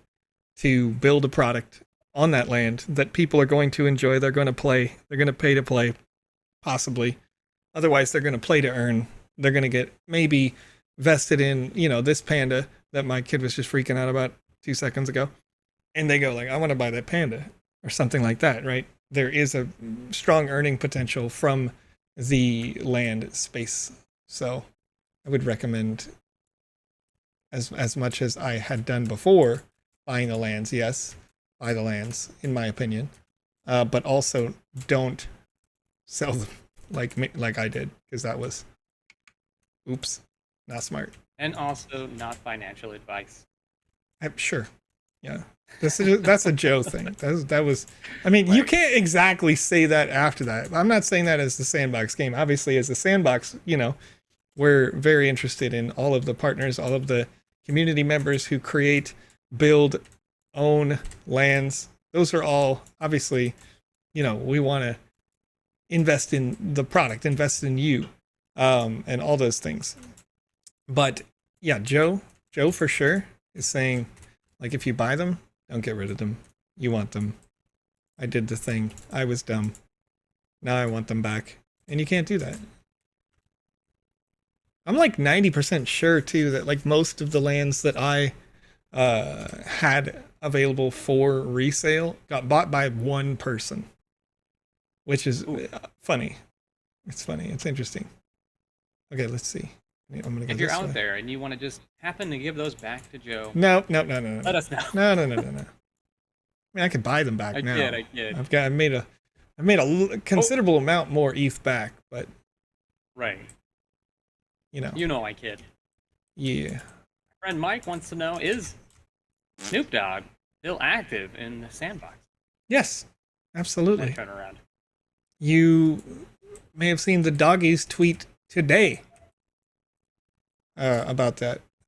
to build a product on that land that people are going to enjoy. They're going to play. They're going to pay to play, possibly. Otherwise, they're going to play to earn. They're going to get maybe vested in, this panda that my kid was just freaking out about 2 seconds ago. And they go like, I want to buy that panda or something like that, right? There is a strong earning potential from the land space. So I would recommend, as much as I had done before, buying the lands. Yes, buy the lands, in my opinion. But also don't sell them like I did, because that was, oops, not smart. And also not financial advice. Sure. Yeah. That's a Joe thing. That was. I mean, You can't exactly say that after that. I'm not saying that as the Sandbox game. Obviously, as the Sandbox, we're very interested in all of the partners, all of the community members who create, build, own lands. Those are all obviously, we want to invest in the product, invest in you, and all those things. But yeah, Joe for sure is saying, like, if you buy them, don't get rid of them. You want them. I did the thing. I was dumb. Now I want them back. And you can't do that. I'm like 90% sure too that like most of the lands that I had available for resale got bought by one person, which is funny. It's funny. It's interesting. Okay, let's see. I'm gonna go if you're out way. there and you want to just happen to give those back to Joe, no. Let us know. No. I mean, I could buy them back now. I did. I made a considerable amount more ETH back, but right. You know I kid. Yeah. My friend Mike wants to know, is Snoop Dogg still active in the Sandbox? Yes, absolutely. Turn around. You may have seen the doggies tweet today about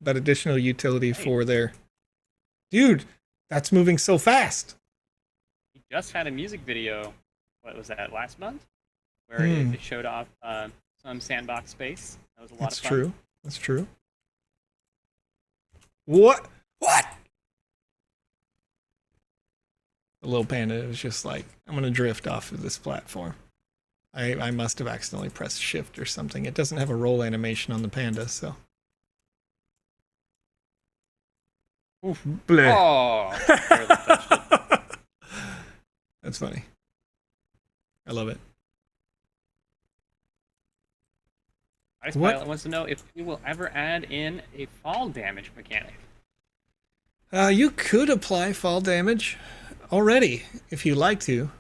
additional utility for their. Dude, that's moving so fast. He just had a music video. What was that, last month? Where it showed off some sandbox space. That was a lot of fun. That's true. What? The little panda was just like, I'm going to drift off of this platform. I must have accidentally pressed shift or something. It doesn't have a roll animation on the panda, so. Oof. Bleh. Oh, barely touched it. That's funny. I love it. Ice Pilot wants to know if we will ever add in a fall damage mechanic. You could apply fall damage already if you'd like to.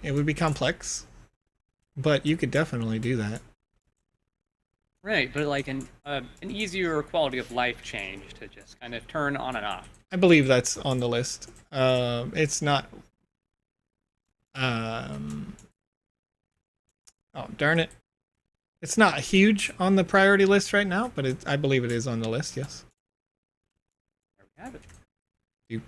It would be complex, but you could definitely do that. Right, but like an easier quality of life change to just kind of turn on and off. I believe that's on the list. It's not. Oh, darn it. It's not huge on the priority list right now, but I believe it is on the list, yes. There we have it. King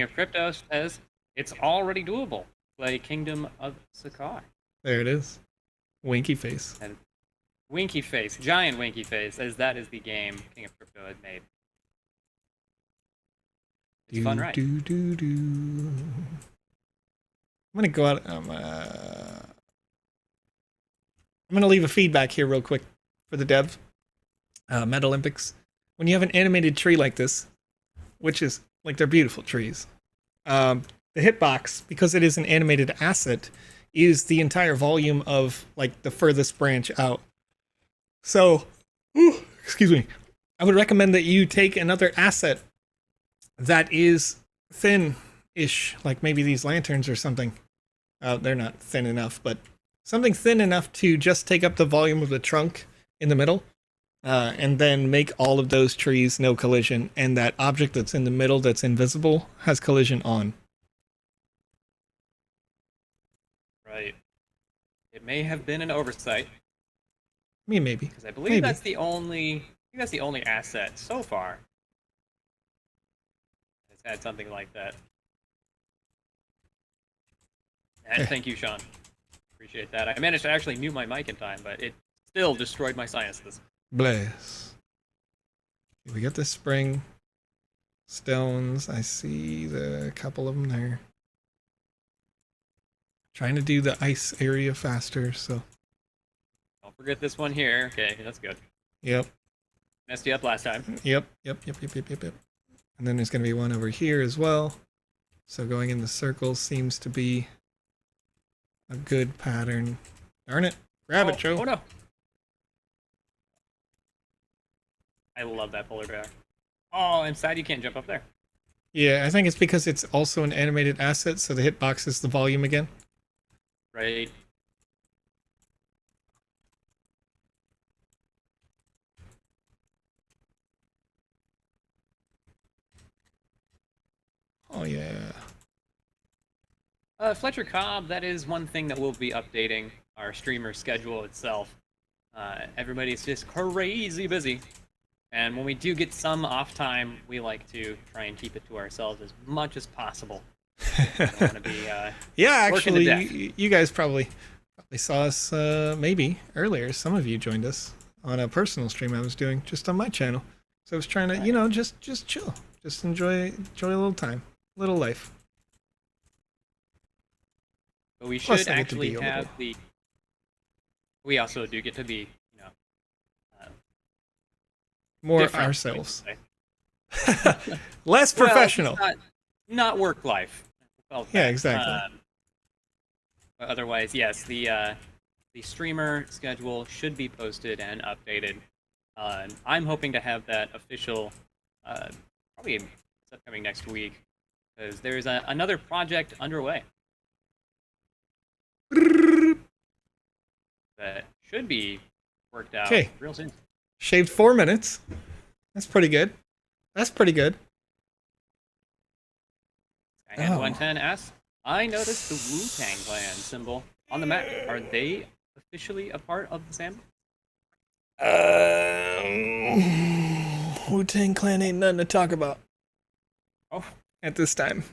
of Crypto says it's already doable. Play Kingdom of Sakai. There it is. Winky face. And winky face, giant winky face, as that is the game King of Crypto had made. It's fun, right? I'm gonna go out. I'm gonna leave a feedback here real quick for the dev. Metalympics. When you have an animated tree like this, which is like they're beautiful trees, the hitbox, because it is an animated asset, is the entire volume of like the furthest branch out. So, excuse me. I would recommend that you take another asset that is thin-ish, like maybe these lanterns or something. They're not thin enough, but something thin enough to just take up the volume of the trunk in the middle, and then make all of those trees no collision, and that object that's in the middle that's invisible has collision on. Right. It may have been an oversight. I mean, maybe. Because I believe that's the only asset so far that's had something like that. And thank you, Sean. Appreciate that. I managed to actually mute my mic in time, but it still destroyed my sinuses. Bless. We got the spring stones. I see the couple of them there. Trying to do the ice area faster, so. Don't forget this one here. Okay, that's good. Yep. Messed you up last time. Yep. And then there's going to be one over here as well. So going in the circles seems to be a good pattern. Darn it. Grab it, Joe. Oh, no. I love that polar bear. Oh, I'm sad you can't jump up there. Yeah, I think it's because it's also an animated asset, so the hitbox is the volume again. Right. Oh, yeah. Fletcher Cobb, that is one thing that we'll be updating our streamer schedule itself. Everybody's just crazy busy. And when we do get some off time, we like to try and keep it to ourselves as much as possible. Don't want to be yeah, actually, you guys probably saw us maybe earlier. Some of you joined us on a personal stream I was doing just on my channel. So I was trying to, just chill. Just enjoy a little time. Little life. But we should actually have the... We also do get to be, more ourselves. Less professional. Not work life. Yeah, exactly. But otherwise, yes, the streamer schedule should be posted and updated. I'm hoping to have that official, probably it's upcoming next week, because there's another project underway that should be worked out real soon. Shaved 4 minutes. That's pretty good. Skyhead 110 asks, I noticed the Wu-Tang Clan symbol on the map. Are they officially a part of the Sandbox? Wu-Tang Clan ain't nothing to talk about. Oh. At this time.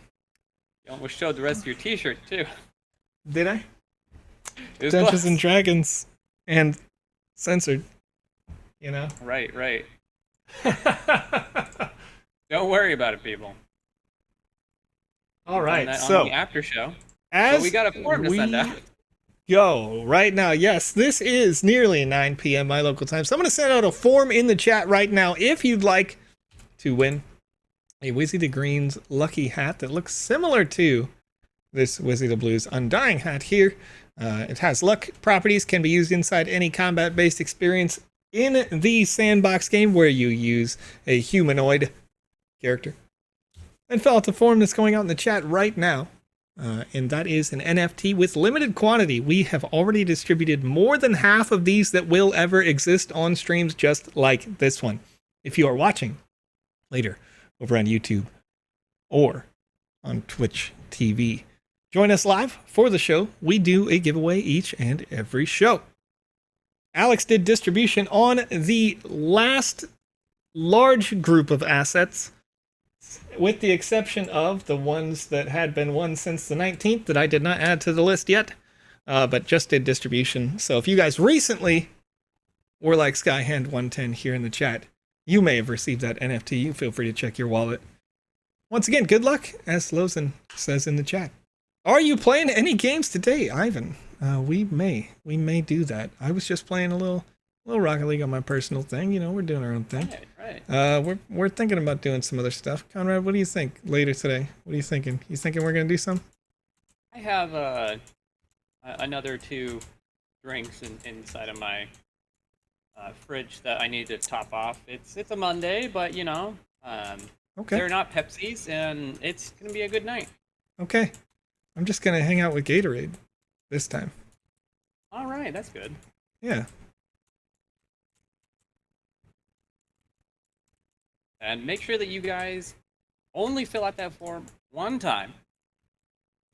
You almost showed the rest of your t-shirt, too. Did I? Dungeons and Dragons. And censored. Right. Don't worry about it, people. All right, so on the after show. As we got a form to send out. Go right now. Yes, this is nearly 9 p.m. my local time. So I'm going to send out a form in the chat right now if you'd like to win a Wizzy the Green's lucky hat that looks similar to this Wizzy the Blue's Undying hat here. It has luck properties, can be used inside any combat-based experience in the Sandbox game where you use a humanoid character. And fill out the form that's going out in the chat right now. And that is an NFT with limited quantity. We have already distributed more than half of these that will ever exist on streams just like this one. If you are watching later over on YouTube or on Twitch TV, join us live for the show. We do a giveaway each and every show. Alex did distribution on the last large group of assets with the exception of the ones that had been won since the 19th that I did not add to the list yet, but just did distribution. So if you guys recently were like Skyhand110 here in the chat, you may have received that NFT. You feel free to check your wallet. Once again, good luck, as Lozen says in the chat. Are you playing any games today, Ivan? We may do that. I was just playing a little Rocket League on my personal thing. You know, we're doing our own thing. Right. We're thinking about doing some other stuff. Conrad, what do you think later today? What are you thinking? You thinking we're gonna do some? I have another 2 drinks inside of my fridge that I need to top off. It's a Monday, but you know, Okay. they're not Pepsis, and it's gonna be a good night. Okay. I'm just gonna hang out with Gatorade this time. All right, that's good. Yeah. And make sure that you guys only fill out that form one time.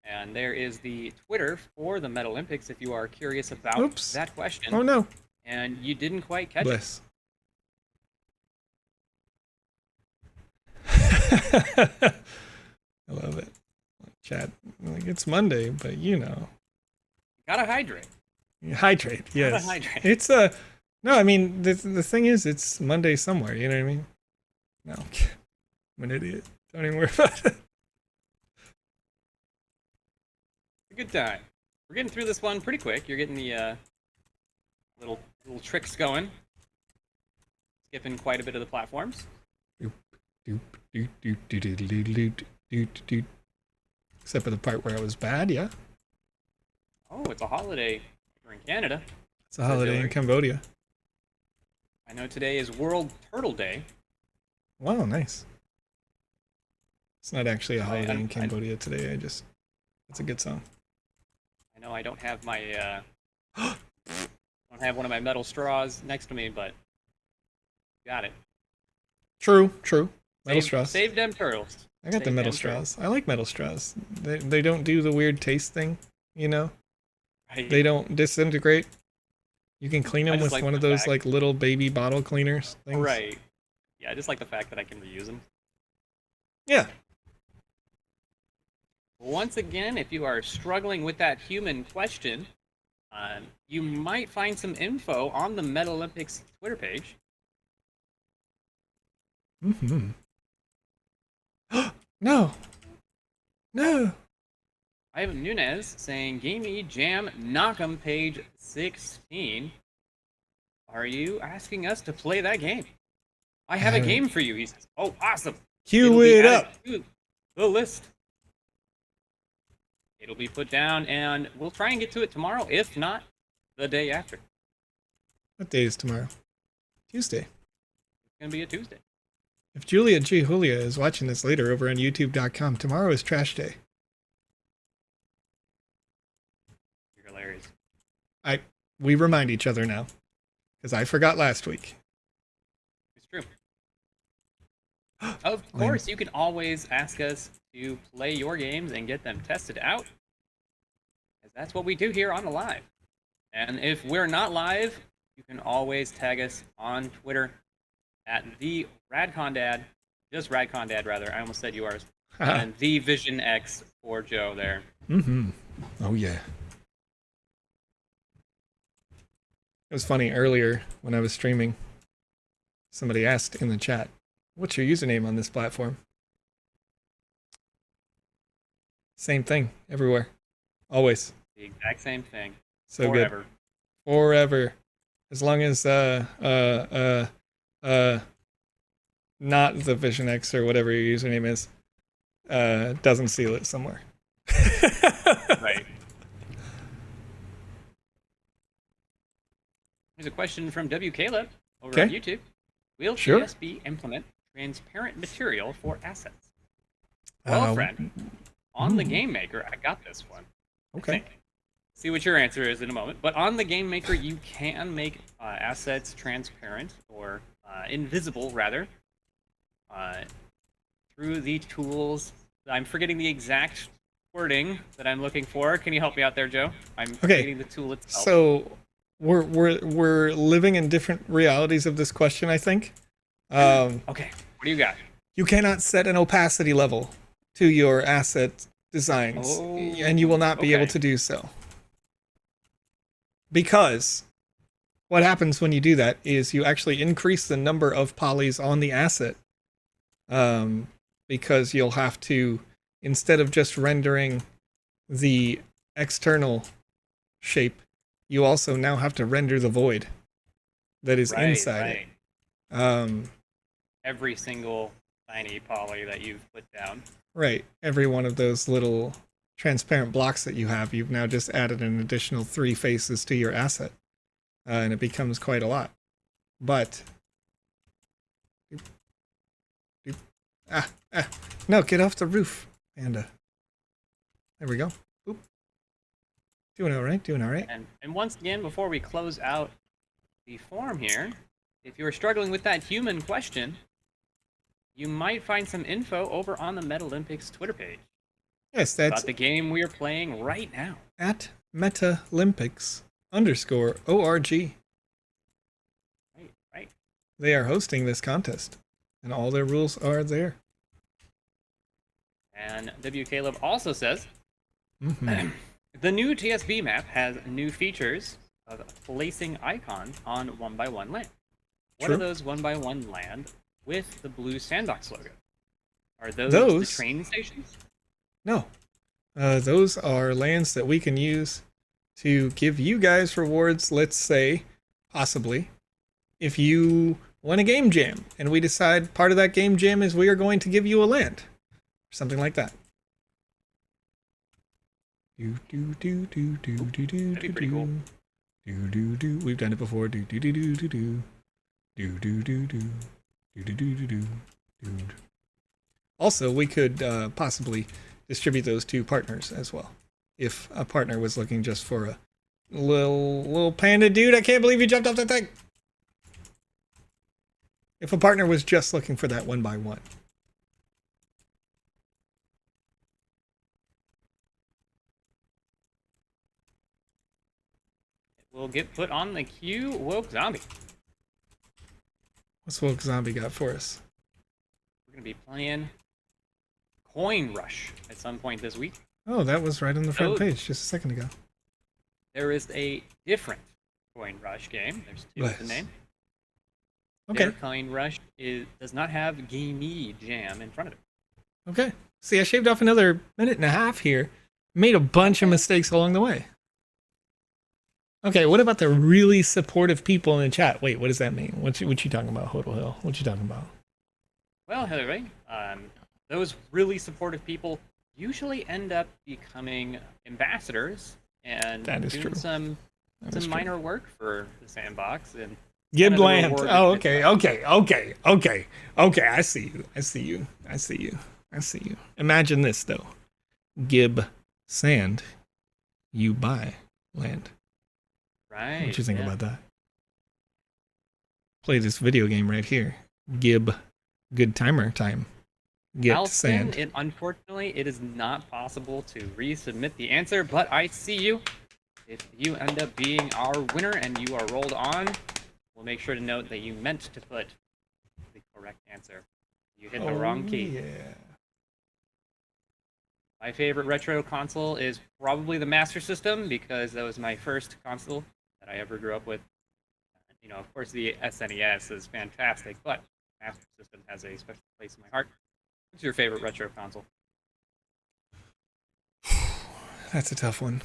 And there is the Twitter for the Metalympics if you are curious about that question. Oh no. And you didn't quite catch Bless. it. I love it. Chat. Like, it's Monday, but you know. Gotta hydrate. Hydrate, yes. Gotta hydrate. It's no, I mean the thing is it's Monday somewhere, you know what I mean? No. I'm an idiot. Don't even worry about it. A good time. We're getting through this one pretty quick. You're getting the little tricks going. Skipping quite a bit of the platforms. Except for the part where I was bad, yeah. Oh, it's a holiday here in Canada. It's a holiday in Cambodia. I know today is World Turtle Day. Wow, nice. It's not actually a holiday in Cambodia today. It's a good song. I know I don't have my don't have one of my metal straws next to me, but got it. True. Metal straws. Save them turtles. I got the metal straws. I like metal straws. They don't do the weird taste thing, you know? Right. They don't disintegrate. You can clean them with one of those like little baby bottle cleaners things. Right. Yeah, I just like the fact that I can reuse them. Yeah. Once again, if you are struggling with that human question, you might find some info on the Metalympics Twitter page. Mm-hmm. No. Ivan Nunez saying, GMAE Jam Knock'em page 16. Are you asking us to play that game? I have a game for you, he says. Oh, awesome. Cue it up. To the list. It'll be put down, and we'll try and get to it tomorrow, if not the day after. What day is tomorrow? Tuesday. It's going to be a Tuesday. If Julia G. Julia is watching this later over on YouTube.com, tomorrow is trash day. You're hilarious. We remind each other now, because I forgot last week. It's true. Of course, you can always ask us to play your games and get them tested out, because that's what we do here on the live. And if we're not live, you can always tag us on Twitter at the RadCondad, just RadCondad rather. I almost said yours. And the Vision X for Joe there. Mm-hmm. Oh yeah. It was funny earlier when I was streaming. Somebody asked in the chat, "What's your username on this platform?" Same thing everywhere, always. The exact same thing. So forever. Good. Forever. As long as not the Vision X or whatever your username is, doesn't seal it somewhere. Right. Here's a question from W. Caleb over on YouTube. Will TSB implement transparent material for assets? Well, friend, on the Game Maker, I got this one. Okay. See what your answer is in a moment. But on the Game Maker, you can make assets transparent or invisible, rather, through the tools. I'm forgetting the exact wording that I'm looking for. Can you help me out there, Joe? I'm forgetting the tool itself. So we're living in different realities of this question, I think. Okay. What do you got? You cannot set an opacity level to your asset designs, and you will not be able to do so. Because what happens when you do that is you actually increase the number of polys on the asset, because you'll have to, instead of just rendering the external shape, you also now have to render the void that is inside it. Every single tiny poly that you've put down. Right. Every one of those little transparent blocks that you have, you've now just added an additional 3 faces to your asset. And it becomes quite a lot. But... No, get off the roof, Panda. There we go. Boop. Doing all right, doing all right. And once again, before we close out the form here, if you're struggling with that human question, you might find some info over on the Metalympics Twitter page. Yes, that's about the game we are playing right now. At Metalympics_org. Right. They are hosting this contest, and all their rules are there. And W. Caleb also says, the new TSB map has new features of placing icons on 1x1 land. What are those 1x1 land with the blue Sandbox logo? Are those the train stations? No. Those are lands that we can use to give you guys rewards, let's say, possibly, if you win a game jam, and we decide part of that game jam is we are going to give you a land. Something like that. That'd be pretty cool. We've done it before. Also, we could possibly distribute those to partners as well. If a partner was looking just for a little panda dude, I can't believe you jumped off that thing. If a partner was just looking for that 1x1. Will get put on the queue. Woke Zombie. What's Woke Zombie got for us? We're going to be playing Coin Rush at some point this week. Oh, that was right on the front page just a second ago. There is a different Coin Rush game. There's 2 of the name. Okay. Their Coin Rush does not have GMAE jam in front of it. Okay. See, I shaved off another minute and a half here. Made a bunch of mistakes along the way. Okay, what about the really supportive people in the chat? Wait, what does that mean? What you talking about, Hodel Hill? What you talking about? Well, Hillary, those really supportive people usually end up becoming ambassadors and doing some minor work for the Sandbox and Gibland. Oh, okay. I see you. Imagine this though. Gib sand, you buy land. Right. What you think about that? Play this video game right here. Gib, good timer time. Get sand. Unfortunately, it is not possible to resubmit the answer, but I see you. If you end up being our winner and you are rolled on, we'll make sure to note that you meant to put the correct answer. You hit the wrong key. Yeah. My favorite retro console is probably the Master System because that was my first console that I ever grew up with. You know, of course, the SNES is fantastic, but Master System has a special place in my heart. What's your favorite retro console? That's a tough one.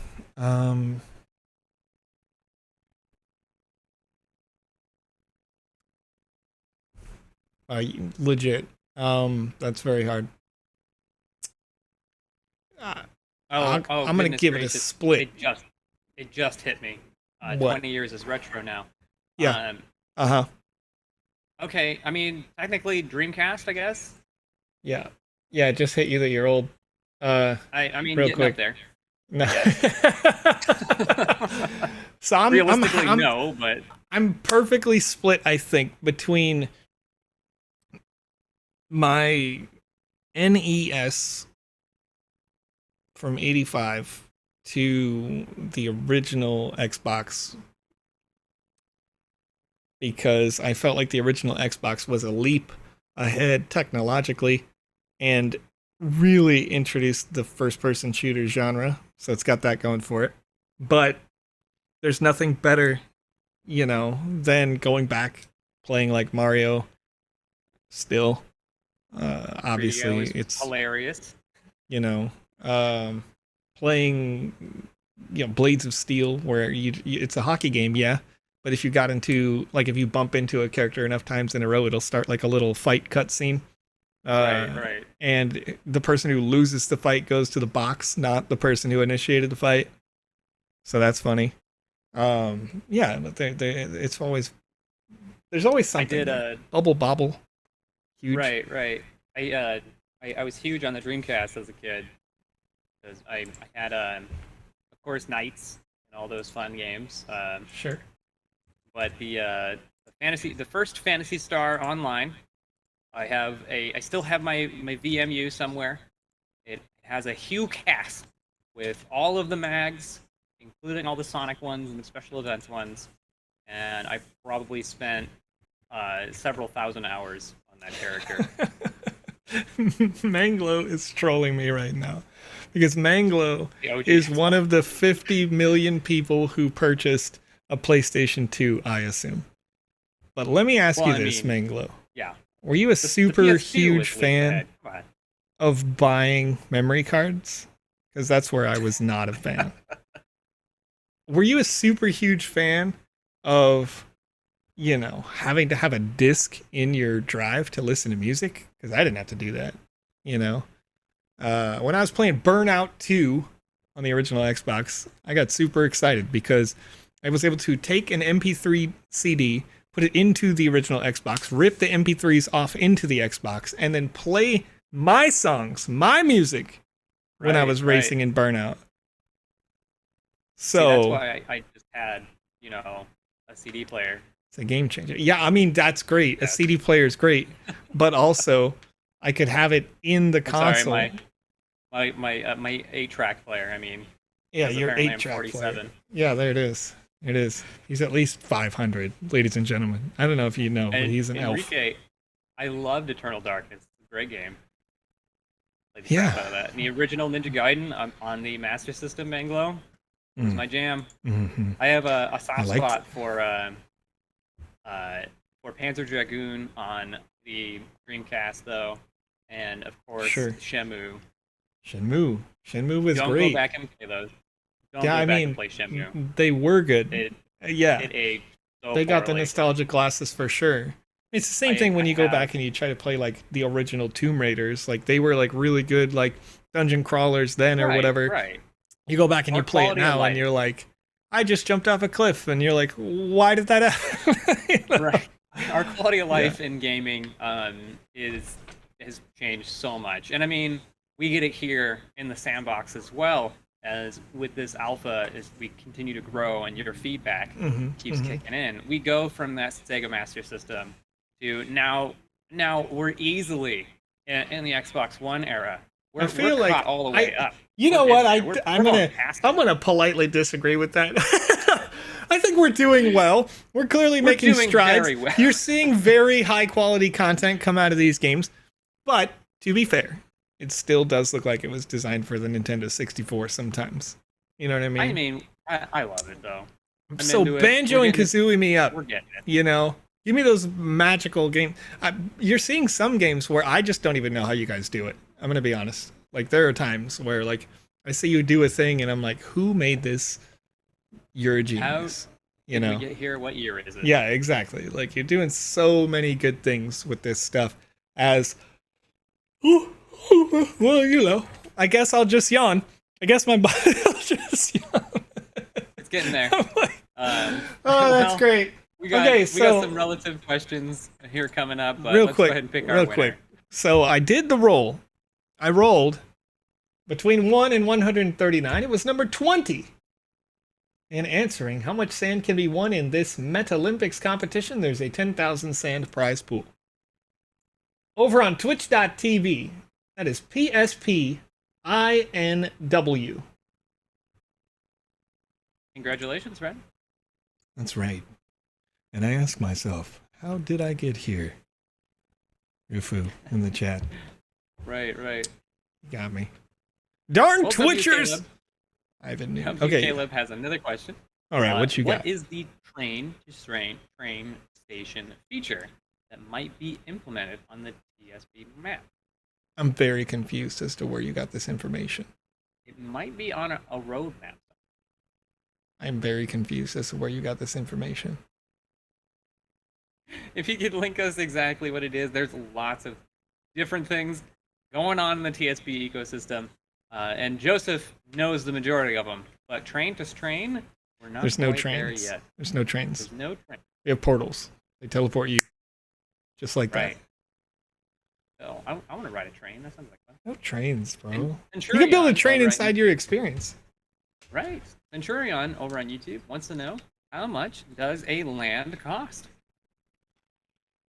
Legit. That's very hard. I'm gonna give it a split. It just hit me. 20 years is retro now. Yeah. Okay, I mean, technically Dreamcast, I guess. Yeah. Yeah, it just hit you that you're old. I mean, real getting quick. up there. No. Yes. So realistically, no, but I'm perfectly split, I think, between my NES from 85 to the original Xbox, because I felt like the original Xbox was a leap ahead technologically and really introduced the first-person shooter genre. So it's got that going for it. But there's nothing better, than going back playing like Mario. Still, 3DO obviously, is it's hilarious. Playing Blades of Steel, where it's a hockey game, yeah. But if you got into, like, if you bump into a character enough times in a row, it'll start like a little fight cutscene. Right. And the person who loses the fight goes to the box, not the person who initiated the fight. So that's funny. Yeah, but it's always, there's always something. I did Bubble Bobble, huge. Right. I was huge on the Dreamcast as a kid because I had of course Knights and all those fun games. Sure. But the first Fantasy Star Online, I still have my VMU somewhere. It has a Hue cast with all of the mags, including all the Sonic ones and the special events ones, and I probably spent several thousand hours on that character. Manglo is trolling me right now because Manglo is one of the 50 million people who purchased a PlayStation 2, I assume. But let me ask you this, Manglo. Yeah. Were you a super huge fan of buying memory cards? Because that's where I was not a fan. Were you a super huge fan of, having to have a disc in your drive to listen to music? Because I didn't have to do that, When I was playing Burnout 2 on the original Xbox, I got super excited because I was able to take an MP3 CD, put it into the original Xbox, rip the MP3s off into the Xbox, and then play my songs, my music, when I was racing in Burnout. So see, that's why I just had, a CD player. It's a game changer. Yeah, I mean, that's great. A CD player is great, but also I could have it in the console. Sorry, my 8-track player. I mean, yeah, your 8-track player. Yeah, there it is. It is. He's at least 500, ladies and gentlemen. I don't know if you know, but he's an elf. I loved Eternal Darkness. It's a great game. Yeah. And the original Ninja Gaiden on the Master System, Manglo, was my jam. Mm-hmm. I have a soft spot for Panzer Dragoon on the Dreamcast, though, and of course Shenmue. Shenmue was Don't great. Don't go back and play those. Don't go back and play Shenmue. They were good. It aged so they got the nostalgic glasses for sure. It's the same thing when you go back and you try to play like the original Tomb Raiders. Like they were like really good like dungeon crawlers then or whatever. Right. You go back and you play it now and you're like, I just jumped off a cliff, and you're like, why did that happen? Right. Our quality of life in gaming has changed so much. And I mean, we get it here in the sandbox as well as with this alpha as we continue to grow and your feedback keeps kicking in. We go from that Sega Master System to now we're easily in the Xbox One era. I feel like all the way up. You know what? I'm gonna politely disagree with that. I think we're doing well. We're clearly making strides. Very well. You're seeing very high quality content come out of these games, but to be fair, it still does look like it was designed for the Nintendo 64 sometimes. You know what I mean? I love it though. So Banjo and Kazooie me up. We're getting it. Give me those magical games. You're seeing some games where I just don't even know how you guys do it. I'm going to be honest. Like, there are times where, like, I see you do a thing, and I'm like, who made this? You're a genius. How did we get here? What year is it? Yeah, exactly. Like, you're doing so many good things with this stuff as... Well, I guess I'll just yawn. I guess my body will just yawn. It's getting there. That's great. We got some relative questions here coming up, but let's go ahead and pick our winner. So I did the roll. I rolled between 1 and 139. It was number 20. And answering how much sand can be won in this Metalympics competition, there's a 10,000 sand prize pool. Over on twitch.tv, that is PSPINW. Congratulations, Red. That's right. And I ask myself, how did I get here? Ufu in the chat. Right. Got me. Darn Well, Twitchers! Ivan knew. Okay. Caleb has another question. All right, what you got? What is the train station feature that might be implemented on the TSP map? I'm very confused as to where you got this information. It might be on a road map. I'm very confused as to where you got this information. If you could link us exactly what it is, there's lots of different things going on in the TSP ecosystem, and Joseph knows the majority of them. But train to train, we're not There's no quite trains. there yet. There's no trains. There's no train. We have portals. They teleport you, just like Right. So I want to ride a train. That sounds like fun. that. No trains, bro. You Centurion can build a train over inside your experience. Right. Centurion over on YouTube wants to know, how much does a land cost?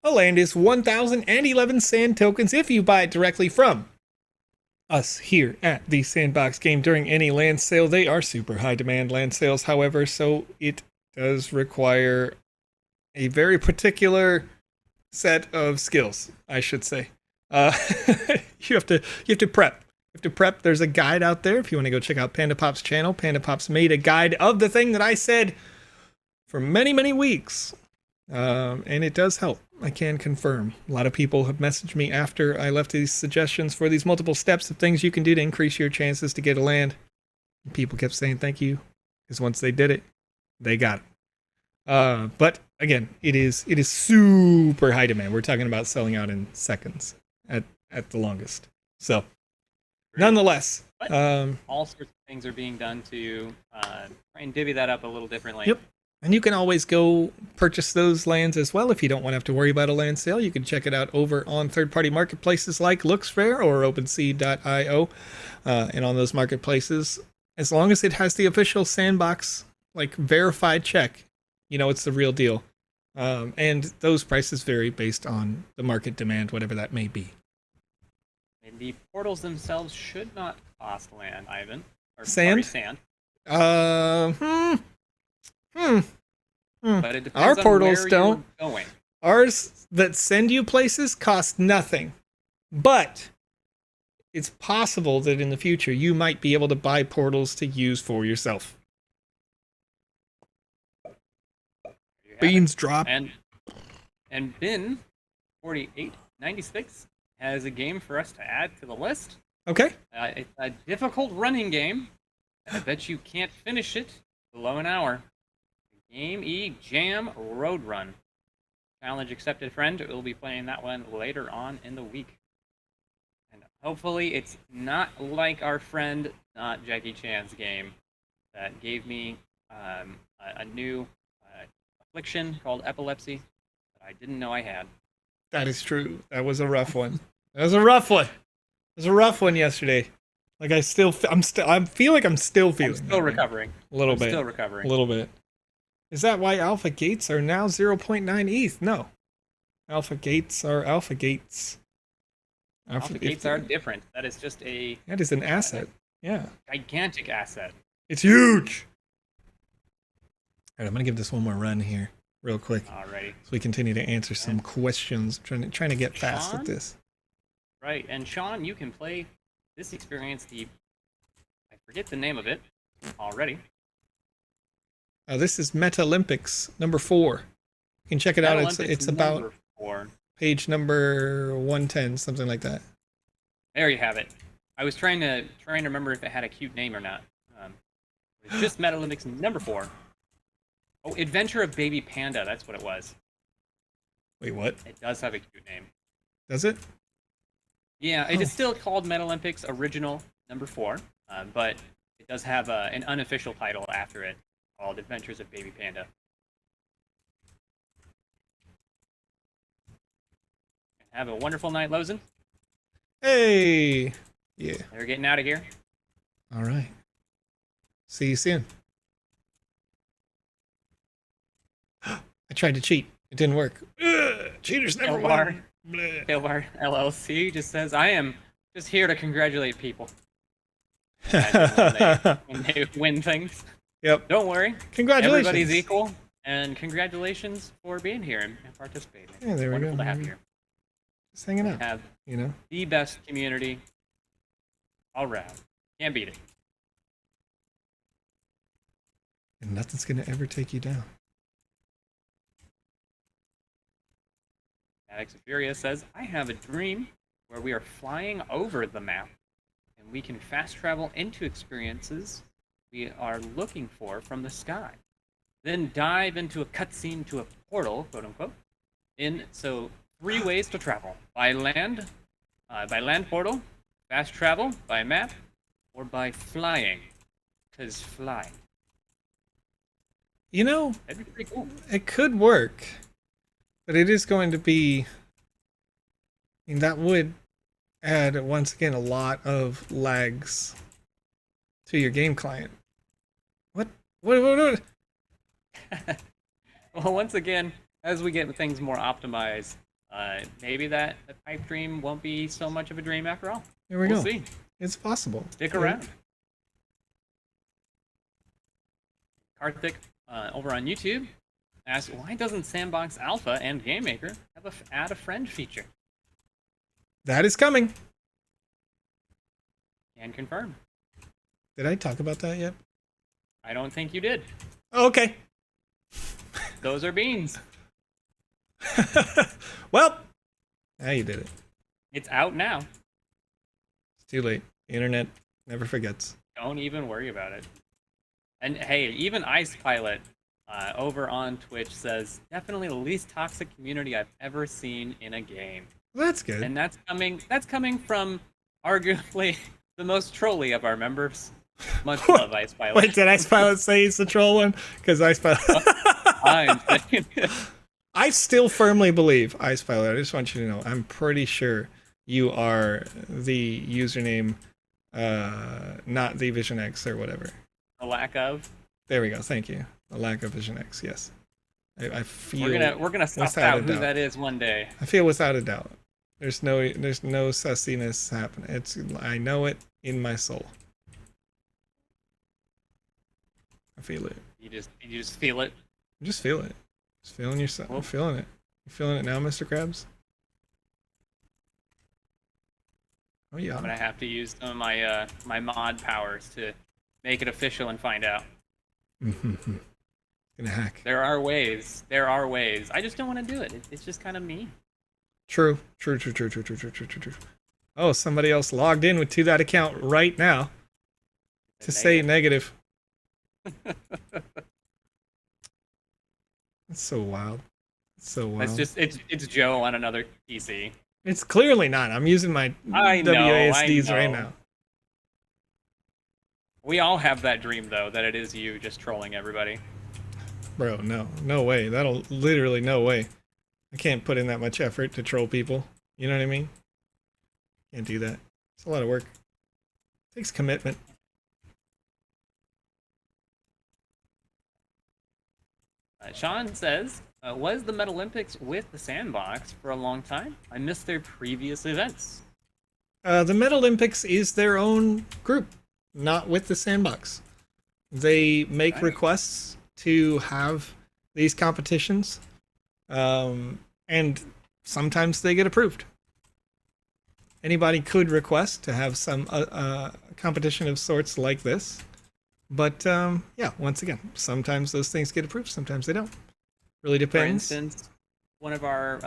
A land is 1,011 sand tokens if you buy it directly from us here at the Sandbox Game during any land sale. They are super high demand land sales, however, so it does require a very particular set of skills, I should say. You have to prep. You have to prep. There's a guide out there if you want to go check out PandaPops' channel. PandaPops made a guide of the thing that I said for many, many weeks. And it does help. I can confirm. A lot of people have messaged me after I left these suggestions for these multiple steps of things you can do to increase your chances to get a land. And people kept saying thank you, because once they did it, they got it. But again, it is super high demand. We're talking about selling out in seconds at the longest. So, nonetheless, All sorts of things are being done to try and divvy that up a little differently. Yep. And you can always go purchase those lands as well if you don't want to have to worry about a land sale. You can check it out over on third-party marketplaces like LooksRare or OpenSea.io. And on those marketplaces, as long as it has the official Sandbox verified check, you know it's the real deal. And those prices vary based on the market demand, whatever that may be. And the portals themselves should not cost land, Ivan. Or, Sand? Sorry, sand. But it depends Our on portals where don't. you're going. Ours that send you places cost nothing. But it's possible that in the future you might be able to buy portals to use for yourself. Beans drop. And Bin 4896 has a game for us to add to the list. Okay. It's a difficult running game. I bet you can't finish it below an hour. GMAE Jam Road Run. Challenge accepted, friend. We'll be playing that one later on in the week. And hopefully it's not like our friend, not Jackie Chan's game, that gave me a new affliction called epilepsy that I didn't know I had. That is true. That was a rough one. That was a rough one. It was a rough one yesterday. Like I feel like I'm still feeling. I'm still recovering. A little bit. Still recovering. A little bit. Is that why alpha gates are now 0.9 ETH? No. Alpha gates are alpha gates. Alpha gates are different. That is just a... That is an asset. Yeah. Gigantic asset. It's huge. All right, I'm going to give this one more run here real quick. Alrighty. So we continue to answer some questions. Trying to get fast Sean? at this. Right, and Sean, you can play this experience, I forget the name of it already. This is Metalympics number 4. You can check it out. It's about page number 110, something like that. There you have it. I was trying to remember if it had a cute name or not. It's just Metalympics number 4. Oh, Adventure of Baby Panda. That's what it was. Wait, what? It does have a cute name. Does it? Yeah, it is still called Metalympics Original number 4, but it does have an unofficial title after it called Adventures of Baby Panda. Have a wonderful night, Lozen. Hey! Yeah. They're getting out of here. All right. See you soon. I tried to cheat. It didn't work. Ugh, cheaters never win. Tailbar LLC just says, I am just here to congratulate people. when they win things. Yep. Don't worry. Congratulations. Everybody's equal. And congratulations for being here and participating. Yeah, there we go. Wonderful to have you here. Just hanging We out, have you know? the best community all around. Can't beat it. And nothing's going to ever take you down. Alex Florez says, I have a dream where we are flying over the map and we can fast travel into experiences we are looking for from the sky. Then dive into a cutscene to a portal, quote unquote. So 3 ways to travel: by land portal, fast travel, by map, or by flying. 'Cause fly. You know, That'd be pretty cool. it could work, but it is going to be. I mean, that would add once again a lot of lags to your game client. What? What? Well, once again, as we get things more optimized, maybe that pipe dream won't be so much of a dream after all. Here we We'll go. see. It's possible. Stick around. Karthik over on YouTube asks, why doesn't Sandbox Alpha and Game Maker have a add a friend feature? That is coming. Can confirm. Did I talk about that yet? I don't think you did. Oh, okay. Those are beans. Well, now you did it. It's out now. It's too late. The internet never forgets. Don't even worry about it. And hey, even Ice Pilot over on Twitch says, definitely the least toxic community I've ever seen in a game. Well, that's good. And that's coming from arguably the most trolly of our members. Much love, Ice Pilot. Wait, did Ice Pilot say he's the troll one? Because Ice Pilot... I'm saying I still firmly believe, Ice Pilot, I just want you to know, I'm pretty sure you are the username, not the Vision X or whatever. a lack of. There we go. Thank you. A lack of Vision X. Yes, I feel. We're gonna suss out who that is one day. I feel without a doubt. There's no sussiness happening. I know it in my soul. I feel it. You just feel it. Just feel it. Just feeling yourself. I'm feeling it. You feeling it now, Mr. Krabs? Oh yeah. I'm gonna have to use some of my my mod powers to make it official and find out. Gonna hack. There are ways. There are ways. I just don't want to do it. It's just kind of me. True. Oh, somebody else logged in to that account right now to say negative. That's so wild. It's so wild. It's just it's Joe on another PC. It's clearly not. I'm using my WASDs right now. We all have that dream though, that it is you just trolling everybody. Bro, no way. That'll literally no way. I can't put in that much effort to troll people. You know what I mean? Can't do that. It's a lot of work. It takes commitment. Sean says, was the Metalympics with the Sandbox for a long time? I missed their previous events. The Metalympics is their own group, not with the Sandbox. They make requests to have these competitions, and sometimes they get approved. Anybody could request to have some competition of sorts like this. But yeah, once again, sometimes those things get approved, sometimes they don't. Really depends. For instance, one of our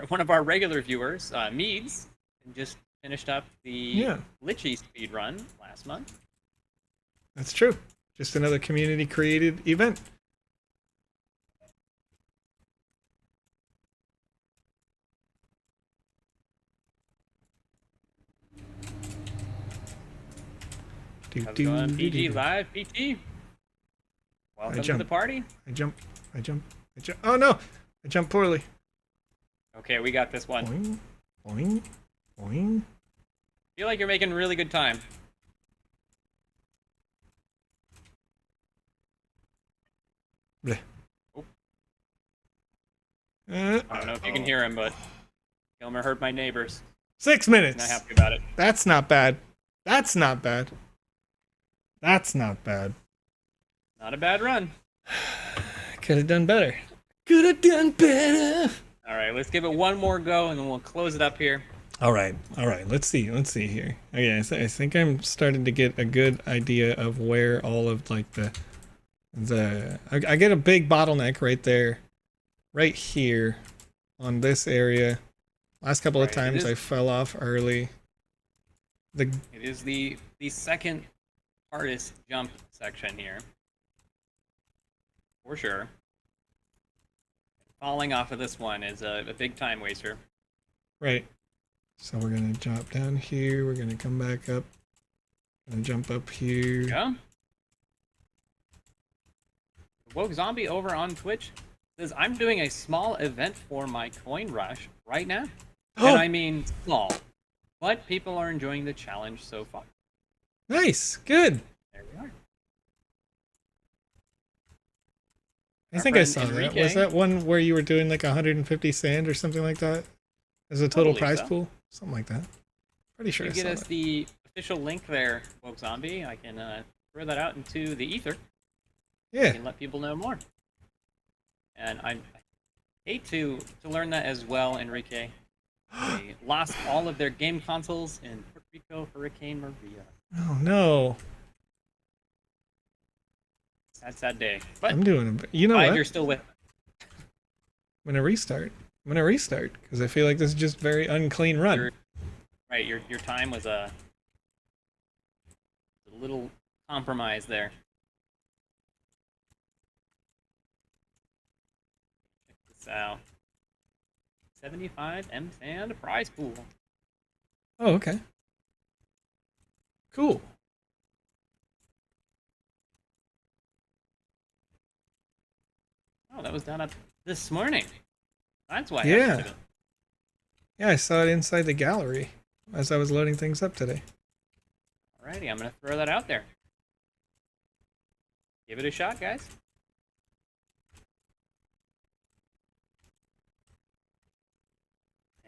one of our regular viewers, Meads, just finished up the Litchi speed run last month. That's true. Just another community created event. How's it going, PG Live, PT? Welcome to the party. I jump. Oh no! I jumped poorly. Okay, we got this one. Boing, boing, boing. Feel like you're making really good time. Bleh. Oh. I don't know if you can hear him, but Kilmer heard my neighbors. 6 minutes. Not happy about it. That's not bad. That's not bad. That's not bad. Not a bad run. Could have done better. Could have done better. All right, let's give it one more go, and then we'll close it up here. All right. Let's see here. Okay, I think I'm starting to get a good idea of where all of like I get a big bottleneck right there, right here, on this area. Last couple of times I fell off early. It is the second hardest jump section here, for sure. Falling off of this one is a big time waster. Right. So we're gonna drop down here. We're gonna come back up. Gonna jump up here. Yeah. Woke Zombie over on Twitch says, I'm doing a small event for my coin rush right now. Oh. And I mean small. But people are enjoying the challenge so far. Nice. Good. There we are. I think I saw Enrique. That. Was that one where you were doing like 150 sand or something like that? As a total prize pool? Something like that. Pretty sure you get us the official link there, Woke Zombie. I can throw that out into the ether. Yeah. I can let people know more. And I hate to learn that as well, Enrique. They lost all of their game consoles in Puerto Rico Hurricane Maria. Oh no. Sad day. But I'm doing it. You know what? You're still with. I'm gonna restart because I feel like this is just very unclean run. Your time was a little compromised there. Check this out. 75 M Sand prize pool. Oh, okay. Cool. Oh, that was done up this morning. That's why. Yeah. Yeah, I saw it inside the gallery as I was loading things up today. Alrighty, I'm gonna throw that out there. Give it a shot, guys.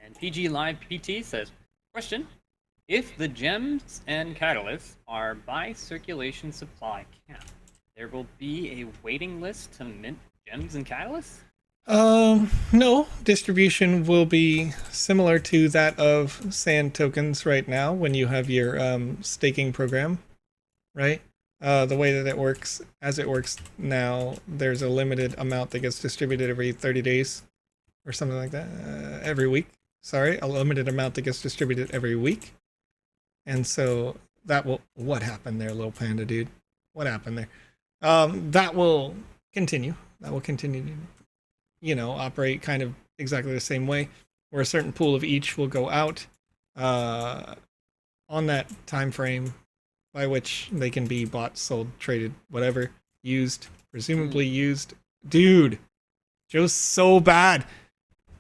And PG Live PT says, question: if the gems and catalysts are by circulation supply cap, there will be a waiting list to mint gems and catalysts? No. Distribution will be similar to that of sand tokens right now when you have your staking program, right? The way that it works, as it works now, there's a limited amount that gets distributed every 30 days or something like that. Every week. Sorry, a limited amount that gets distributed every week. And so that will... What happened there, little panda dude? What happened there? That will continue. That will continue to, you know, operate kind of exactly the same way, where a certain pool of each will go out on that time frame by which they can be bought, sold, traded, whatever, used, presumably used. Dude, Joe's so bad.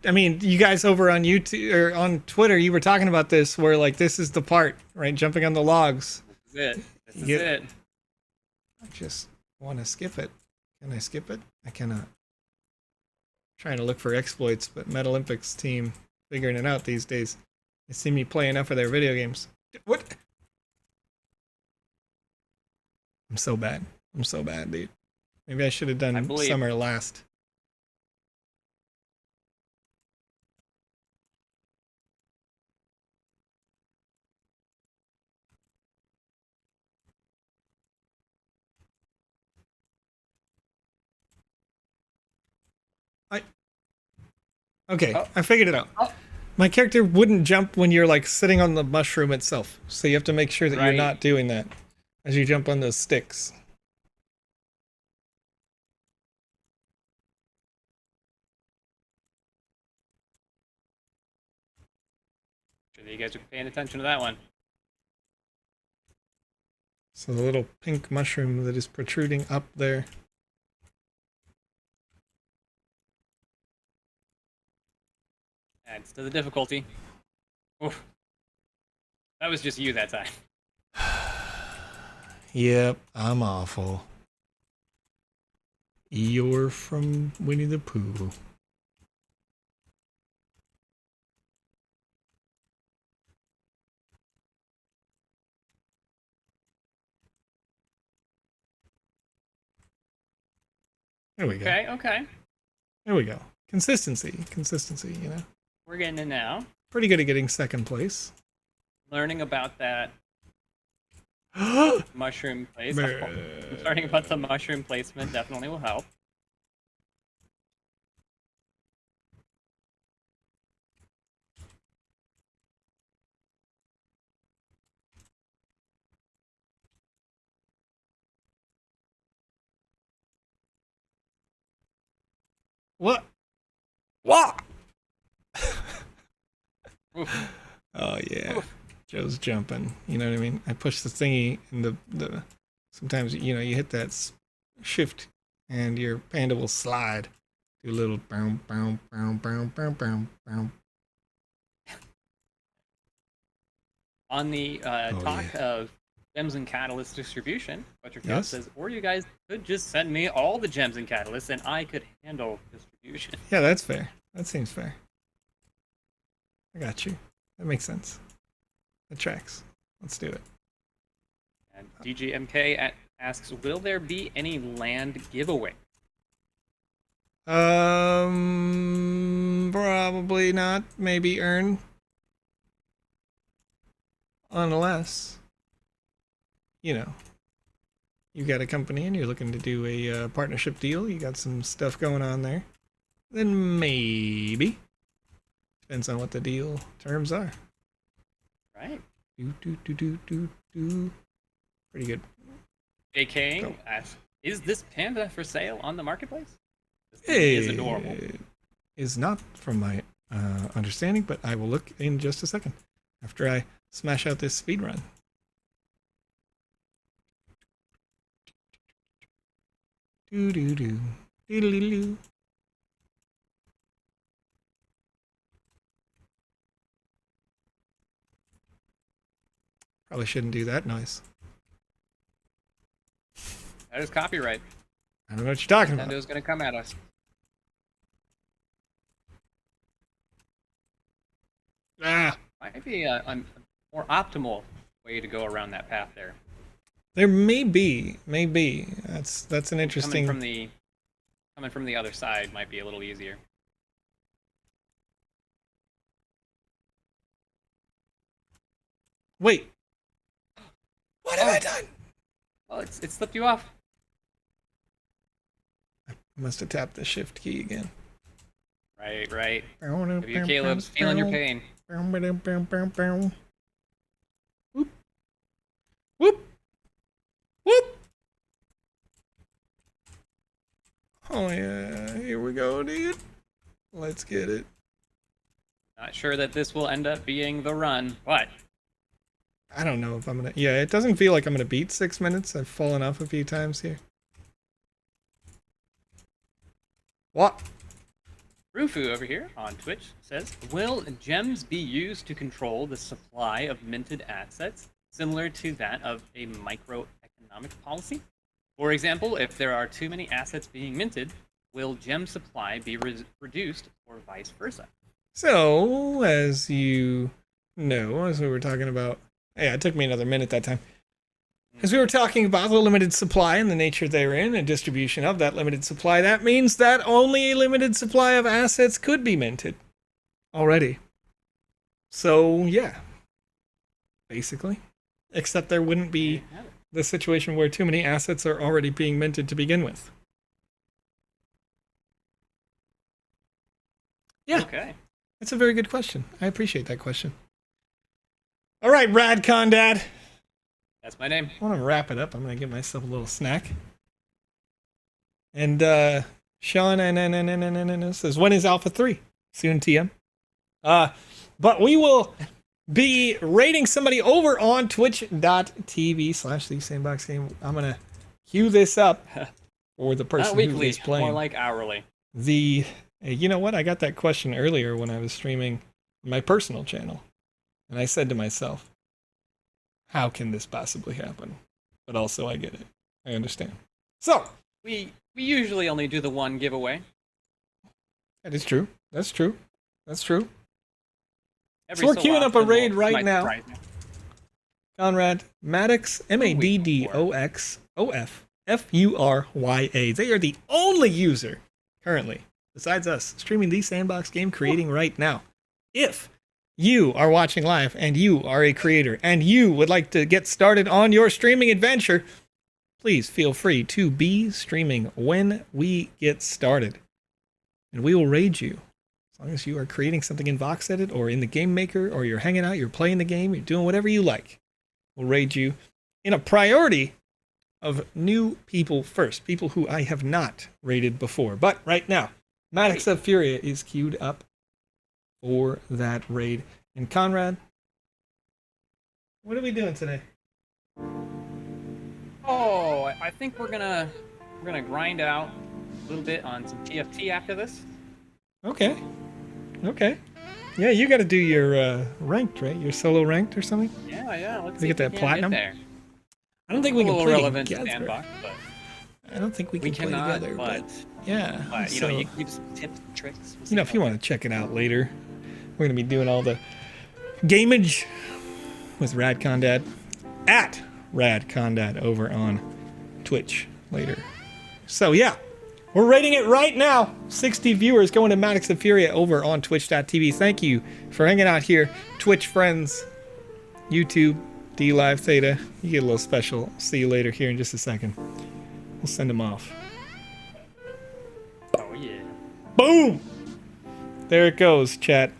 I mean, you guys over on YouTube or on Twitter, you were talking about this, where like this is the part, right? Jumping on the logs. This is it. I just want to skip it. Can I skip it? I cannot. Trying to look for exploits, but Metalympics team figuring it out these days. They see me play enough of their video games. What? I'm so bad. I'm so bad, dude. Maybe I should have done summer last. Okay, I figured it out. My character wouldn't jump when you're like sitting on the mushroom itself. So you have to make sure that you're not doing that as you jump on those sticks. Sure that you guys are paying attention to that one. So the little pink mushroom that is protruding up there. Adds to the difficulty. Oof. That was just you that time. Yep, I'm awful. You're from Winnie the Pooh. There we go. Okay. There we go. Consistency, you know. We're getting it now. Pretty good at getting second place. Learning about that mushroom place. Learning about the mushroom placement definitely will help. What? What? Oh yeah. Oof. Joe's jumping. You know what I mean? I push the thingy and the sometimes you know you hit that shift and your panda will slide. Do a little boom boom boom boom boom boom boom. On the talk of gems and catalyst distribution, Butcherfield says, or you guys could just send me all the gems and catalysts and I could handle distribution. Yeah, that's fair. That seems fair. I got you. That makes sense. That tracks. Let's do it. And DGMK asks, will there be any land giveaway? Probably not. Maybe earn. Unless, you know, you got a company and you're looking to do a partnership deal, you got some stuff going on there, then maybe. Depends on what the deal terms are. Right. Pretty good. JK asks, is this panda for sale on the marketplace? This Hey, is adorable. Is not from my understanding, but I will look in just a second after I smash out this speed run. Doodle-doo. Probably shouldn't do that noise. That is copyright. I don't know what you're talking about. Nintendo's gonna come at us. Might be a more optimal way to go around that path there. There may be. That's an interesting. Coming from the other side might be a little easier. Wait. What have I done? Well, it slipped you off. I must have tapped the shift key again. Right. Maybe Caleb's feeling your pain. Whoop. Whoop. Whoop. Oh yeah, here we go, dude. Let's get it. Not sure that this will end up being the run, but I don't know if I'm gonna. Yeah, it doesn't feel like I'm gonna beat 6 minutes. I've fallen off a few times here. What? Rufu over here on Twitch says, will gems be used to control the supply of minted assets similar to that of a microeconomic policy? For example, if there are too many assets being minted, will gem supply be reduced or vice versa? So, as you know, as we were talking about, yeah, it took me another minute that time. As we were talking about the limited supply and the nature therein and distribution of that limited supply, that means that only a limited supply of assets could be minted already. So, yeah, basically. Except there wouldn't be the situation where too many assets are already being minted to begin with. Yeah. Okay. That's a very good question. I appreciate that question. All right, Rad Condad. That's my name. I want to wrap it up. I'm going to give myself a little snack. And Sean says, when is Alpha 3? Soon, TM. But we will be rating somebody over on twitch.tv/thesandboxgame. I'm going to cue this up for the person who is playing. More like hourly. You know what? I got that question earlier when I was streaming my personal channel. And I said to myself, how can this possibly happen? But also, I get it. I understand. So we usually only do the one giveaway. That is true. That's true. So We're queuing up a raid right now. Conrad Maddox, MADDOXOF FURYA. They are the only user currently besides us streaming the Sandbox game creating right now. If you are watching live and you are a creator and you would like to get started on your streaming adventure, please feel free to be streaming when we get started. And we will raid you. As long as you are creating something in VoxEdit or in the Game Maker, or you're hanging out, you're playing the game, you're doing whatever you like, we'll raid you in a priority of new people first. People who I have not raided before. But right now, Maddox of Furia is queued up for that raid. And Conrad, what are we doing today? Oh, I think we're gonna grind out a little bit on some TFT after this. Okay. Yeah, you got to do your ranked, right? Your solo ranked or something? Yeah. Let's get that platinum. Get there. I don't think we can play relevant together. to Sandbox, but I don't think we can play cannot, together. But yeah, you know, you can give some tips and tricks. You know, if you want to check it out later, we're gonna be doing all the gameage with RadCondad at RadCondad over on Twitch later. So yeah, we're rating it right now. 60 viewers going to Maddox of Furia over on twitch.tv. Thank you for hanging out here, Twitch friends, YouTube, D Live Theta. You get a little special. See you later here in just a second. We'll send them off. Oh yeah. Boom! There it goes, chat.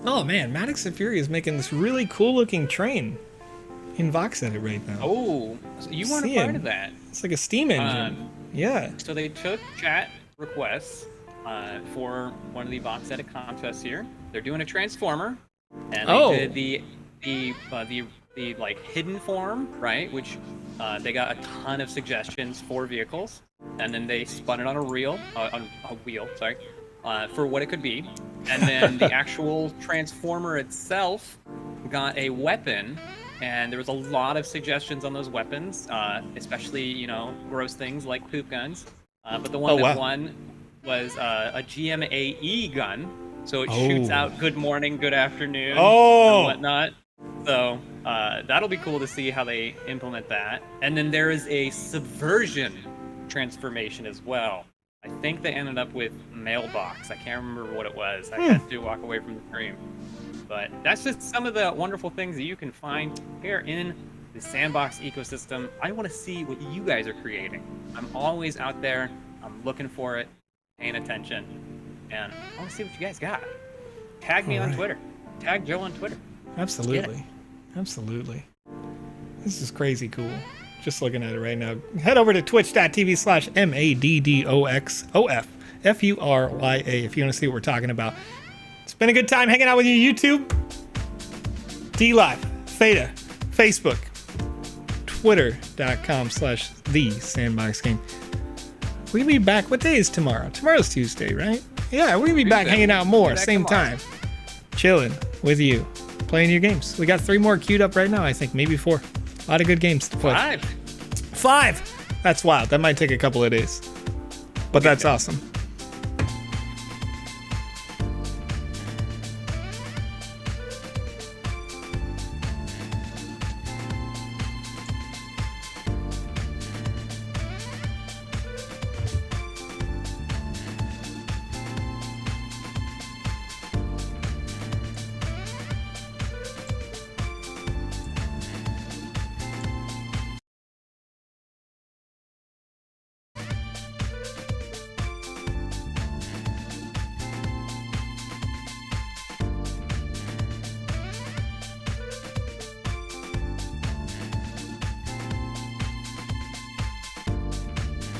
Oh man, Maddox of Furia is making this really cool looking train in VoxEdit right now. Oh, so you weren't a part of that. It's like a steam engine. Yeah. So they took chat requests for one of the VoxEdit contests here. They're doing a transformer, and they did the like hidden form, right? Which they got a ton of suggestions for vehicles, and then they spun it on a wheel, for what it could be, and then the actual transformer itself got a weapon. And there was a lot of suggestions on those weapons, especially, you know, gross things like poop guns. But the one that won was a GMAE gun. So it shoots out good morning, good afternoon, and whatnot. So that'll be cool to see how they implement that. And then there is a subversion transformation as well. I think they ended up with mailbox. I can't remember what it was. I had to walk away from the stream. But that's just some of the wonderful things that you can find here in the Sandbox ecosystem. I want to see what you guys are creating. I'm always out there. I'm looking for it, paying attention, and I want to see what you guys got. Tag me on Twitter. Tag Joe on Twitter. Absolutely. This is crazy cool. Just looking at it right now. Head over to twitch.tv/MADDOXOFFURYA if you want to see what we're talking about. It's been a good time hanging out with you, YouTube. D Live, Theta, Facebook, Twitter.com/The Sandbox Game. We're gonna be back. What day is tomorrow? Tomorrow's Tuesday, right? Yeah, we're gonna be back hanging out more, same time. Chilling with you, playing your games. We got 3 more queued up right now, I think, maybe 4. A lot of good games to play. 5. That's wild. That might take a couple of days. But that's awesome.